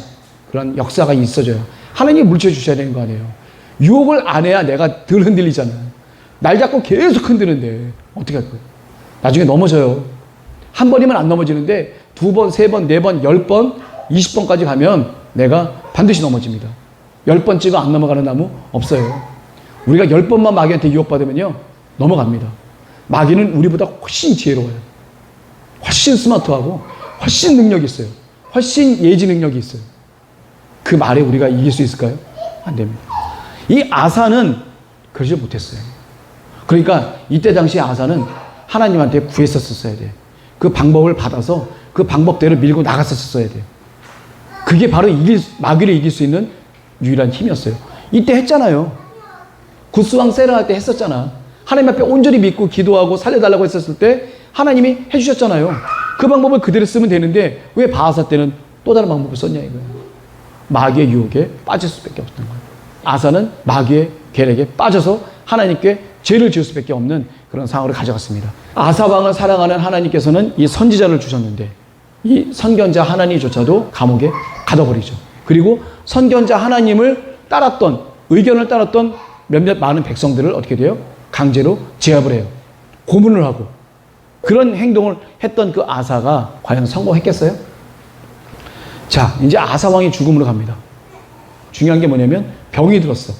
그런 역사가 있어져요. 하나님이 물리쳐 주셔야 되는 거 아니에요. 유혹을 안 해야 내가 덜 흔들리잖아요. 날 잡고 계속 흔드는데 어떻게 할 거예요? 나중에 넘어져요. 한 번이면 안 넘어지는데 2번, 3번, 4번, 10번, 20번까지 가면 내가 반드시 넘어집니다. 10번 찍어 안 넘어가는 나무 없어요. 우리가 10번만 마귀한테 유혹받으면요 넘어갑니다. 마귀는 우리보다 훨씬 지혜로워요. 훨씬 스마트하고 훨씬 능력이 있어요. 훨씬 예지 능력이 있어요. 그 말에 우리가 이길 수 있을까요? 안 됩니다. 이 아사는 그러지 못했어요. 그러니까 이때 당시 아사는 하나님한테 구했었어야 돼. 그 방법을 받아서 그 방법대로 밀고 나갔었어야 돼요. 그게 바로 마귀를 이길 수 있는 유일한 힘이었어요. 이때 했잖아요. 구스왕 세라 때 했었잖아. 하나님 앞에 온전히 믿고 기도하고 살려달라고 했었을 때 하나님이 해주셨잖아요. 그 방법을 그대로 쓰면 되는데 왜 바하사 때는 또 다른 방법을 썼냐 이거예요. 마귀의 유혹에 빠질 수밖에 없던 거예요. 아사는 마귀의 계략에 빠져서 하나님께 죄를 지을 수밖에 없는 그런 상황을 가져갔습니다. 아사 왕을 사랑하는 하나님께서는 이 선지자를 주셨는데 이 선견자 하나님조차도 감옥에 가둬버리죠. 그리고 선견자 하나님을 따랐던 의견을 따랐던 몇몇 많은 백성들을 어떻게 돼요? 강제로 제압을 해요. 고문을 하고. 그런 행동을 했던 그 아사가 과연 성공했겠어요? 자, 이제 아사 왕이 죽음으로 갑니다. 중요한 게 뭐냐면 병이 들었어.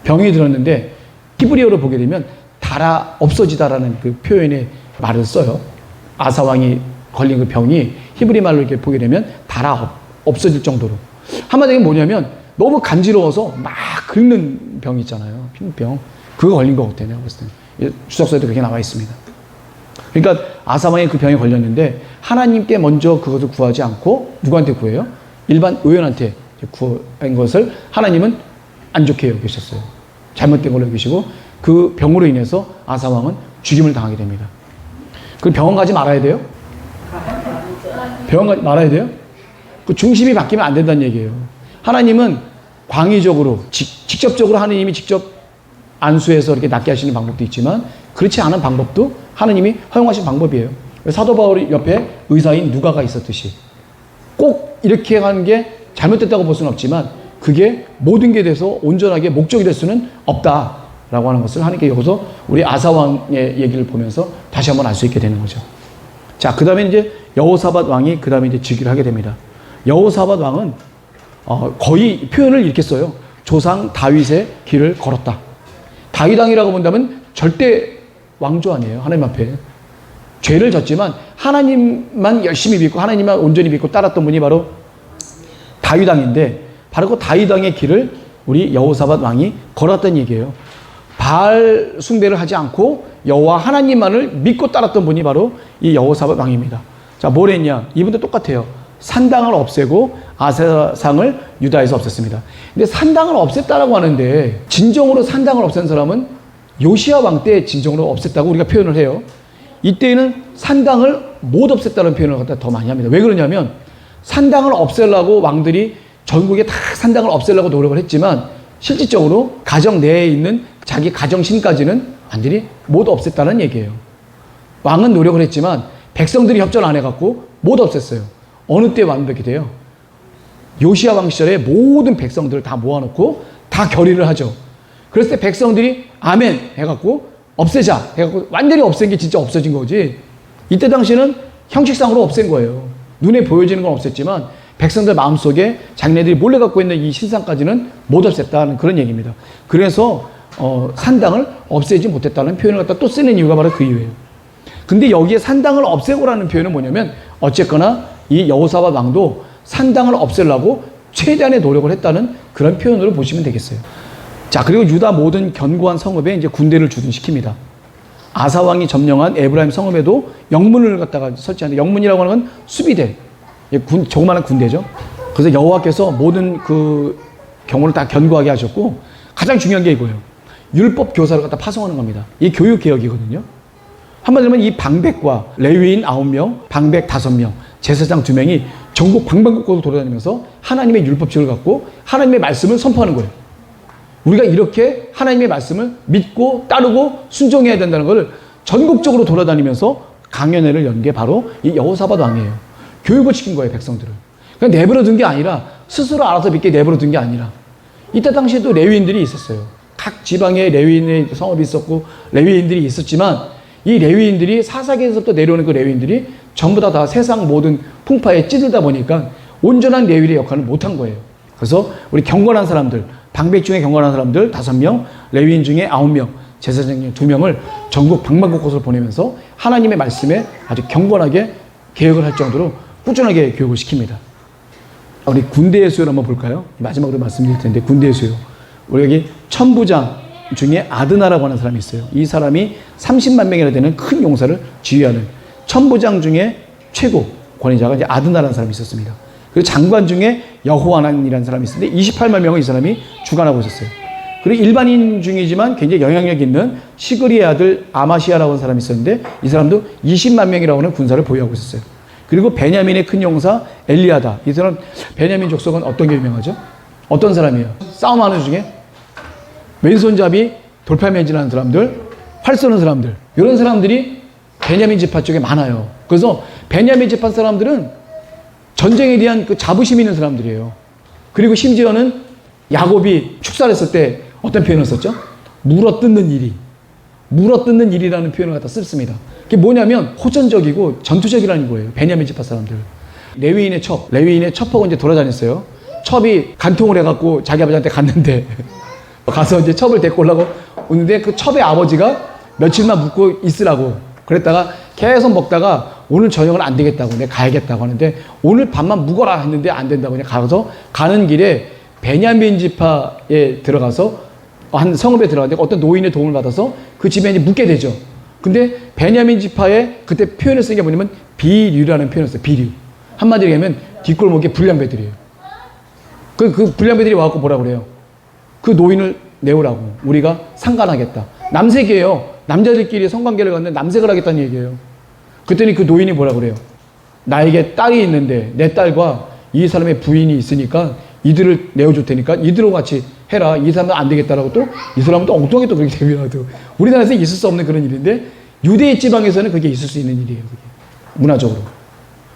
병이 들었는데 히브리어로 보게 되면 달아 없어지다라는 그 표현의 말을 써요. 아사 왕이 걸린 그 병이 히브리 말로 이렇게 보게 되면 달아 없어질 정도로. 한마디로 뭐냐면 너무 간지러워서 막 긁는 병 있잖아요. 피부병. 그거 걸린 것 같아요. 내가 봤을 때. 주석서에도 그렇게 나와 있습니다. 그러니까 아사 왕이 그 병에 걸렸는데 하나님께 먼저 그것을 구하지 않고 누구한테 구해요? 일반 의원한테 구한 것을 하나님은 안 좋게 여기셨어요. 잘못된 걸로 여기시고 그 병으로 인해서 아사 왕은 죽임을 당하게 됩니다. 그럼 병원 가지 말아야 돼요? 병원 가지 말아야 돼요? 그 중심이 바뀌면 안 된다는 얘기예요. 하나님은 광의적으로 직접적으로 하나님이 직접 안수해서 이렇게 낫게 하시는 방법도 있지만 그렇지 않은 방법도 하나님이 허용하신 방법이에요. 사도 바울 옆에 의사인 누가가 있었듯이 꼭 이렇게 하는 게 잘못됐다고 볼 수는 없지만 그게 모든 게 돼서 온전하게 목적이 될 수는 없다라고 하는 것을 하나님께 여기서 우리 아사 왕의 얘기를 보면서 다시 한번 알 수 있게 되는 거죠. 자, 그 다음에 이제 여호사밧 왕이 그 다음에 이제 즉위를 하게 됩니다. 여호사밧 왕은 거의 표현을 이렇게 써요. 조상 다윗의 길을 걸었다. 다윗 왕이라고 본다면 절대 왕조 아니에요. 하나님 앞에. 죄를 졌지만 하나님만 열심히 믿고 하나님만 온전히 믿고 따랐던 분이 바로 다윗 왕인데 바로 그 다윗 왕의 길을 우리 여호사밧 왕이 걸었다는 얘기예요. 바알 숭배를 하지 않고 여호와 하나님만을 믿고 따랐던 분이 바로 이 여호사밧 왕입니다. 자, 뭘 했냐? 이분도 똑같아요. 산당을 없애고 아세라상을 유다에서 없앴습니다. 근데 산당을 없앴다라고 하는데 진정으로 산당을 없앤 사람은 요시야 왕 때 진정으로 없앴다고 우리가 표현을 해요. 이때는 산당을 못 없앴다는 표현을 갖다 더 많이 합니다. 왜 그러냐면 산당을 없애려고 왕들이 전국에 다 산당을 없애려고 노력을 했지만 실질적으로 가정 내에 있는 자기 가정신까지는 왕들이 못 없앴다는 얘기예요. 왕은 노력을 했지만 백성들이 협조를 안 해갖고 못 없앴어요. 어느 때 완벽히 돼요? 요시야 왕 시절에 모든 백성들을 다 모아놓고 다 결의를 하죠. 그랬을 때 백성들이 아멘 해갖고 없애자 해갖고 완전히 없앤 게 진짜 없어진 거지. 이때 당시에는 형식상으로 없앤 거예요. 눈에 보여지는 건 없앴지만 백성들 마음속에 자기네들이 몰래 갖고 있는 이 신상까지는 못 없앴다는 그런 얘기입니다. 그래서 산당을 없애지 못했다는 표현을 갖다 또 쓰는 이유가 바로 그 이유예요. 근데 여기에 산당을 없애고라는 표현은 뭐냐면 어쨌거나 이 여호사밧 왕도 산당을 없애려고 최대한의 노력을 했다는 그런 표현으로 보시면 되겠어요. 자, 그리고 유다 모든 견고한 성읍에 이제 군대를 주둔시킵니다. 아사 왕이 점령한 에브라임 성읍에도 영문을 갖다가 설치하는데 영문이라고 하는 건 수비대, 조그마한 군대죠. 그래서 여호와께서 모든 그 경호를 다 견고하게 하셨고 가장 중요한 게 이거예요. 율법 교사를 갖다 파송하는 겁니다. 이 교육 개혁이거든요. 한마디로 하면 이 방백과 레위인 9명, 방백 5명, 제사장 2명이 전국 방방곡곡으로 돌아다니면서 하나님의 율법칙을 갖고 하나님의 말씀을 선포하는 거예요. 우리가 이렇게 하나님의 말씀을 믿고 따르고 순종해야 된다는 걸 전국적으로 돌아다니면서 강연회를 연 게 바로 이 여호사밧 왕이에요. 교육을 시킨 거예요, 백성들을. 그냥 내버려 둔 게 아니라 스스로 알아서 믿게 내버려 둔 게 아니라 이때 당시에도 레위인들이 있었어요. 각 지방에 레위인의 성읍이 있었고 레위인들이 있었지만 이 레위인들이 사사기에서부터 내려오는 그 레위인들이 전부 다 세상 모든 풍파에 찌들다 보니까 온전한 레위의 역할을 못한 거예요. 그래서 우리 경건한 사람들, 방백 중에 경건한 사람들 5명, 레위인 중에 9명, 제사장 중에 2명을 전국 방방곡곡으로 보내면서 하나님의 말씀에 아주 경건하게 개혁을 할 정도로 꾸준하게 교육을 시킵니다. 우리 군대의 수요를 한번 볼까요? 마지막으로 말씀드릴 텐데 군대의 수요. 우리 여기 천부장 중에 아드나라고 하는 사람이 있어요. 이 사람이 30만 명이나 되는 큰 용사를 지휘하는 천부장 중에 최고 권위자가 이제 아드나라는 사람이 있었습니다. 그리고 장관 중에 여호하난이라는 사람이 있었는데 28만 명을 이 사람이 주관하고 있었어요. 그리고 일반인 중이지만 굉장히 영향력 있는 시그리의 아들 아마시아라고 하는 사람이 있었는데 이 사람도 20만 명이라고 하는 군사를 보유하고 있었어요. 그리고 베냐민의 큰 용사 엘리야다. 이 사람 베냐민 족속은 어떤 게 유명하죠? 어떤 사람이에요? 싸움하는 중에 왼손잡이 돌팔매질하는 사람들, 활 쏘는 사람들, 이런 사람들이 베냐민 지파 쪽에 많아요. 그래서 베냐민 지파 사람들은 전쟁에 대한 그 자부심 있는 사람들이에요. 그리고 심지어는 야곱이 축사를 했을 때 어떤 표현을 썼죠? 물어뜯는 일이. 물어뜯는 일이라는 표현을 갖다 썼습니다. 그게 뭐냐면 호전적이고 전투적이라는 거예요. 베냐민 지파 사람들. 레위인의 첩하고 이제 돌아다녔어요. 첩이 간통을 해갖고 자기 아버지한테 갔는데 가서 이제 첩을 데리고 오려고 오는데 그 첩의 아버지가 며칠만 묵고 있으라고 그랬다가 계속 먹다가 오늘 저녁은 안 되겠다고 내가 가야겠다고 하는데 오늘 밤만 묵어라 했는데 안 된다고 그냥 가서 가는 길에 베냐민 지파에 들어가서 한 성읍에 들어갔는데 어떤 노인의 도움을 받아서 그 집에 이제 묵게 되죠. 근데 베냐민 지파에 그때 표현을 쓴 게 뭐냐면 비류라는 표현을 써요. 비류. 한마디로 얘기하면 뒷골목의 불량배들이에요. 그 불량배들이 와갖고 뭐라 그래요? 그 노인을 내오라고. 우리가 상관하겠다. 남색이에요. 남자들끼리 성관계를 갖는 남색을 하겠다는 얘기예요. 그랬더니 그 노인이 뭐라 그래요? 나에게 딸이 있는데 내 딸과 이 사람의 부인이 있으니까 이들을 내어줄 테니까 이들하고 같이 해라. 이 사람은 안 되겠다라고 또 이 사람은 또 엉뚱하게 또 그렇게 됩니다. 우리나라에서 있을 수 없는 그런 일인데 유대 지방에서는 그게 있을 수 있는 일이에요. 그게. 문화적으로.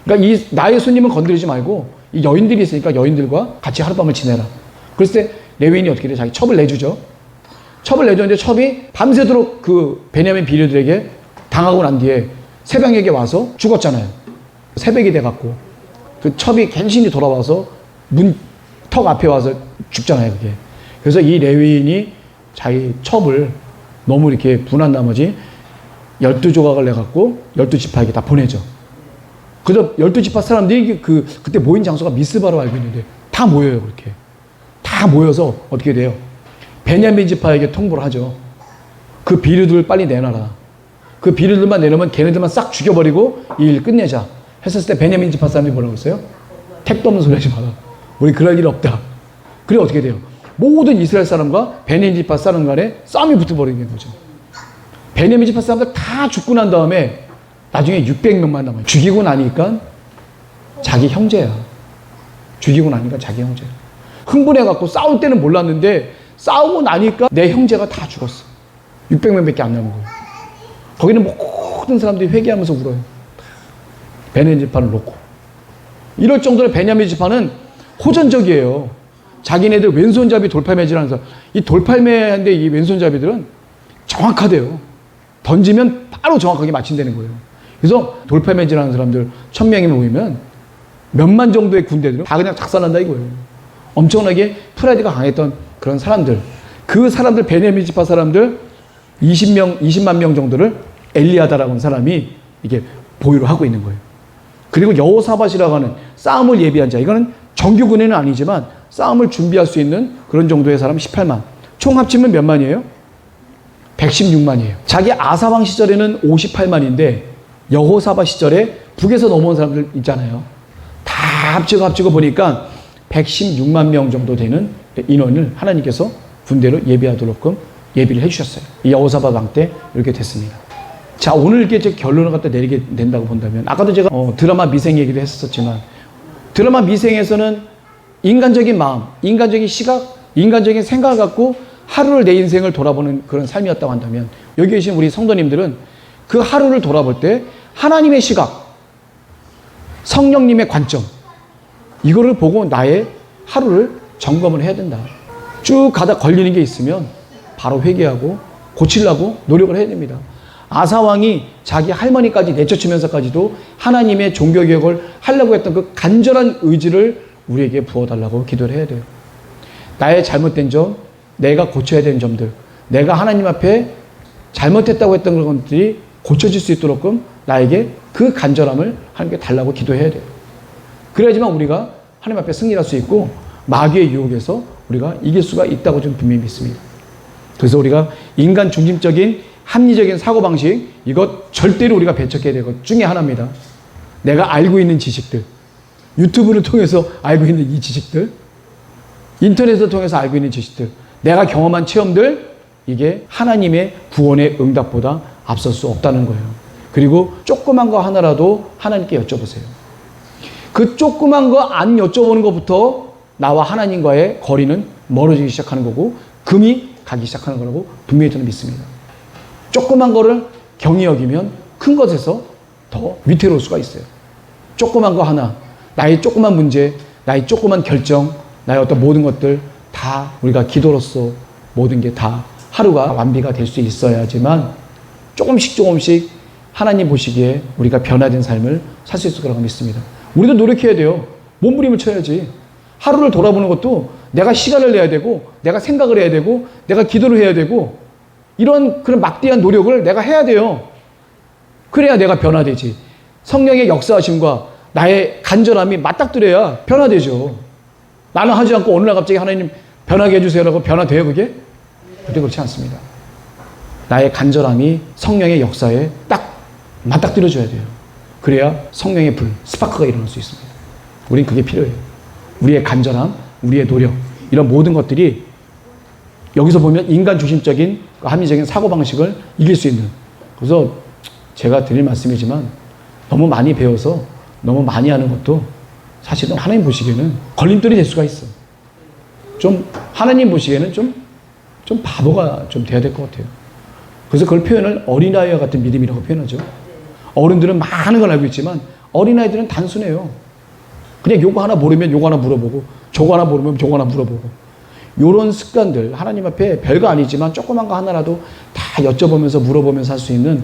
그러니까 이 나의 손님은 건드리지 말고 이 여인들이 있으니까 여인들과 같이 하룻밤을 지내라. 그랬을 때 레위인이 어떻게 돼요? 자기 첩을 내주죠. 첩을 내줬는데 첩이 밤새도록 그 베냐민 비류들에게 당하고 난 뒤에 새벽녘에 와서 죽었잖아요. 새벽이 돼갖고 그 첩이 간신히 돌아와서 턱 앞에 와서 죽잖아요. 그게. 그래서 이 레위인이 자기 첩을 너무 이렇게 분한 나머지 12조각을 내갖고 12지파에게 다 보내죠. 그래서 12지파 사람들이 그때 모인 장소가 미스바로 알고 있는데 다 모여요. 그렇게. 다 모여서 어떻게 돼요? 베냐민 지파에게 통보를 하죠. 그 비류들 빨리 내놔라. 그 비류들만 내놓으면 걔네들만 싹 죽여버리고 이 일 끝내자. 했었을 때 베냐민 지파 사람들이 뭐라고 했어요? 택도 없는 소리 하지 마라. 우리 그럴 일 없다. 그래 어떻게 돼요? 모든 이스라엘 사람과 베냐민 지파 사람 간에 싸움이 붙어버리는 거죠. 베냐민 지파 사람들 다 죽고 난 다음에 나중에 600명만 남아요. 죽이고 나니까 자기 형제야. 죽이고 나니까 자기 형제야. 흥분해갖고 싸울 때는 몰랐는데 싸우고 나니까 내 형제가 다 죽었어. 600명밖에 안 남은 거예요. 거기는 모든 사람들이 회개하면서 울어요. 베냐민 지파를 놓고. 이럴 정도로 베냐민 지파는 호전적이에요. 자기네들 왼손잡이 돌팔매질하는 사람. 이 돌팔매한데 이 왼손잡이들은 정확하대요. 던지면 바로 정확하게 맞춘다는 거예요. 그래서 돌팔매질하는 사람들 1000명이 모이면 몇만 정도의 군대들은 다 그냥 작살난다 이거예요. 엄청나게 프라이드가 강했던 그런 사람들. 그 사람들 베냐민 지파 사람들 20만 명 정도를 엘리야다라고 하는 사람이 이게 보유를 하고 있는 거예요. 그리고 여호사밧이라고 하는 싸움을 예비한 자. 이거는 정규군에는 아니지만 싸움을 준비할 수 있는 그런 정도의 사람 18만. 총 합치면 몇 만이에요? 116만이에요. 자기 아사왕 시절에는 58만인데 여호사밧 시절에 북에서 넘어온 사람들 있잖아요. 다 합치고 보니까 116만 명 정도 되는 인원을 하나님께서 군대로 예비하도록 예비를 해주셨어요. 이 여호사밧 왕 때 이렇게 됐습니다. 자, 오늘 이렇게 결론을 갖다 내리게 된다고 본다면, 아까도 제가 드라마 미생 얘기도 했었지만, 드라마 미생에서는 인간적인 마음, 인간적인 시각, 인간적인 생각을 갖고 하루를 내 인생을 돌아보는 그런 삶이었다고 한다면, 여기 계신 우리 성도님들은 그 하루를 돌아볼 때 하나님의 시각, 성령님의 관점, 이거를 보고 나의 하루를 점검을 해야 된다. 쭉 가다 걸리는 게 있으면 바로 회개하고 고치려고 노력을 해야 됩니다. 아사왕이 자기 할머니까지 내쫓으면서까지도 하나님의 종교개혁을 하려고 했던 그 간절한 의지를 우리에게 부어달라고 기도를 해야 돼요. 나의 잘못된 점, 내가 고쳐야 되는 점들, 내가 하나님 앞에 잘못했다고 했던 그런 것들이 고쳐질 수 있도록 나에게 그 간절함을 하나님께 달라고 기도해야 돼요. 그래야지만 우리가 하나님 앞에 승리할 수 있고 마귀의 유혹에서 우리가 이길 수가 있다고 저는 분명히 믿습니다. 그래서 우리가 인간 중심적인 합리적인 사고방식, 이것 절대로 우리가 배척해야 될 것 중에 하나입니다. 내가 알고 있는 지식들, 유튜브를 통해서 알고 있는 이 지식들, 인터넷을 통해서 알고 있는 지식들, 내가 경험한 체험들, 이게 하나님의 구원의 응답보다 앞설 수 없다는 거예요. 그리고 조그만 거 하나라도 하나님께 여쭤보세요. 그 조그만 거 안 여쭤보는 것부터 나와 하나님과의 거리는 멀어지기 시작하는 거고 금이 가기 시작하는 거라고 분명히 저는 믿습니다. 조그만 거를 경히 여기면 큰 것에서 더 위태로울 수가 있어요. 조그만 거 하나, 나의 조그만 문제, 나의 조그만 결정, 나의 어떤 모든 것들 다 다 우리가 기도로서 모든 게 다 하루가 완비가 될 수 있어야지만 조금씩 하나님 보시기에 우리가 변화된 삶을 살 수 있을 거라고 믿습니다. 우리도 노력해야 돼요. 몸부림을 쳐야지. 하루를 돌아보는 것도 내가 시간을 내야 되고, 내가 생각을 해야 되고, 내가 기도를 해야 되고, 이런 그런 막대한 노력을 내가 해야 돼요. 그래야 내가 변화되지. 성령의 역사하심과 나의 간절함이 맞닥뜨려야 변화되죠. 나는 하지 않고 어느 날 갑자기 하나님 변하게 해주세요라고 변화돼요, 그게? 그게 그렇지 않습니다. 나의 간절함이 성령의 역사에 딱 맞닥뜨려줘야 돼요. 그래야 성령의 불, 스파크가 일어날 수 있습니다. 우린 그게 필요해요. 우리의 간절함, 우리의 노력, 이런 모든 것들이 여기서 보면 인간 중심적인 합리적인 사고방식을 이길 수 있는. 그래서 제가 드릴 말씀이지만 너무 많이 배워서 너무 많이 하는 것도 사실은 하나님 보시기에는 걸림돌이 될 수가 있어. 좀 하나님 보시기에는 좀 바보가 좀 돼야 될 것 같아요. 그래서 그걸 표현을 어린아이와 같은 믿음이라고 표현하죠. 어른들은 많은 걸 알고 있지만 어린아이들은 단순해요. 그냥 요거 하나 모르면 요거 하나 물어보고, 저거 하나 모르면 저거 하나 물어보고, 요런 습관들 하나님 앞에 별거 아니지만 조그만 거 하나라도 다 여쭤보면서 물어보면서 할 수 있는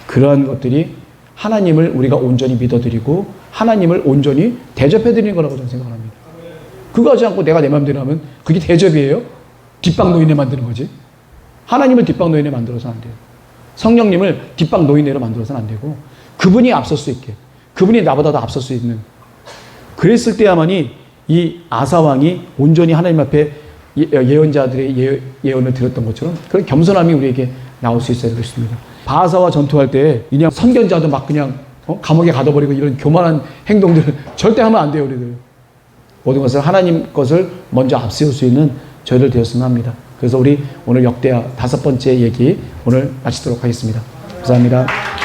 그러한 것들이 하나님을 우리가 온전히 믿어드리고 하나님을 온전히 대접해드리는 거라고 저는 생각합니다. 그거 하지 않고 내가 내 마음대로 하면 그게 대접이에요? 뒷방 노인네 만드는 거지. 하나님을 뒷방 노인네 만들어서는 안 돼요. 성령님을 뒷방 노인네로 만들어서는 안 되고, 그분이 앞설 수 있게, 그분이 나보다 더 앞설 수 있는, 그랬을 때야만이 이 아사왕이 온전히 하나님 앞에 예언자들의 예언을 들었던 것처럼 그런 겸손함이 우리에게 나올 수 있어야 되겠습니다. 바하사와 전투할 때 그냥 선견자도 막 그냥 감옥에 가둬버리고 이런 교만한 행동들을 절대 하면 안 돼요. 우리들 모든 것을 하나님 것을 먼저 앞세울 수 있는 저희들 되었으면 합니다. 그래서 우리 오늘 역대하 5번째 얘기 오늘 마치도록 하겠습니다. 감사합니다.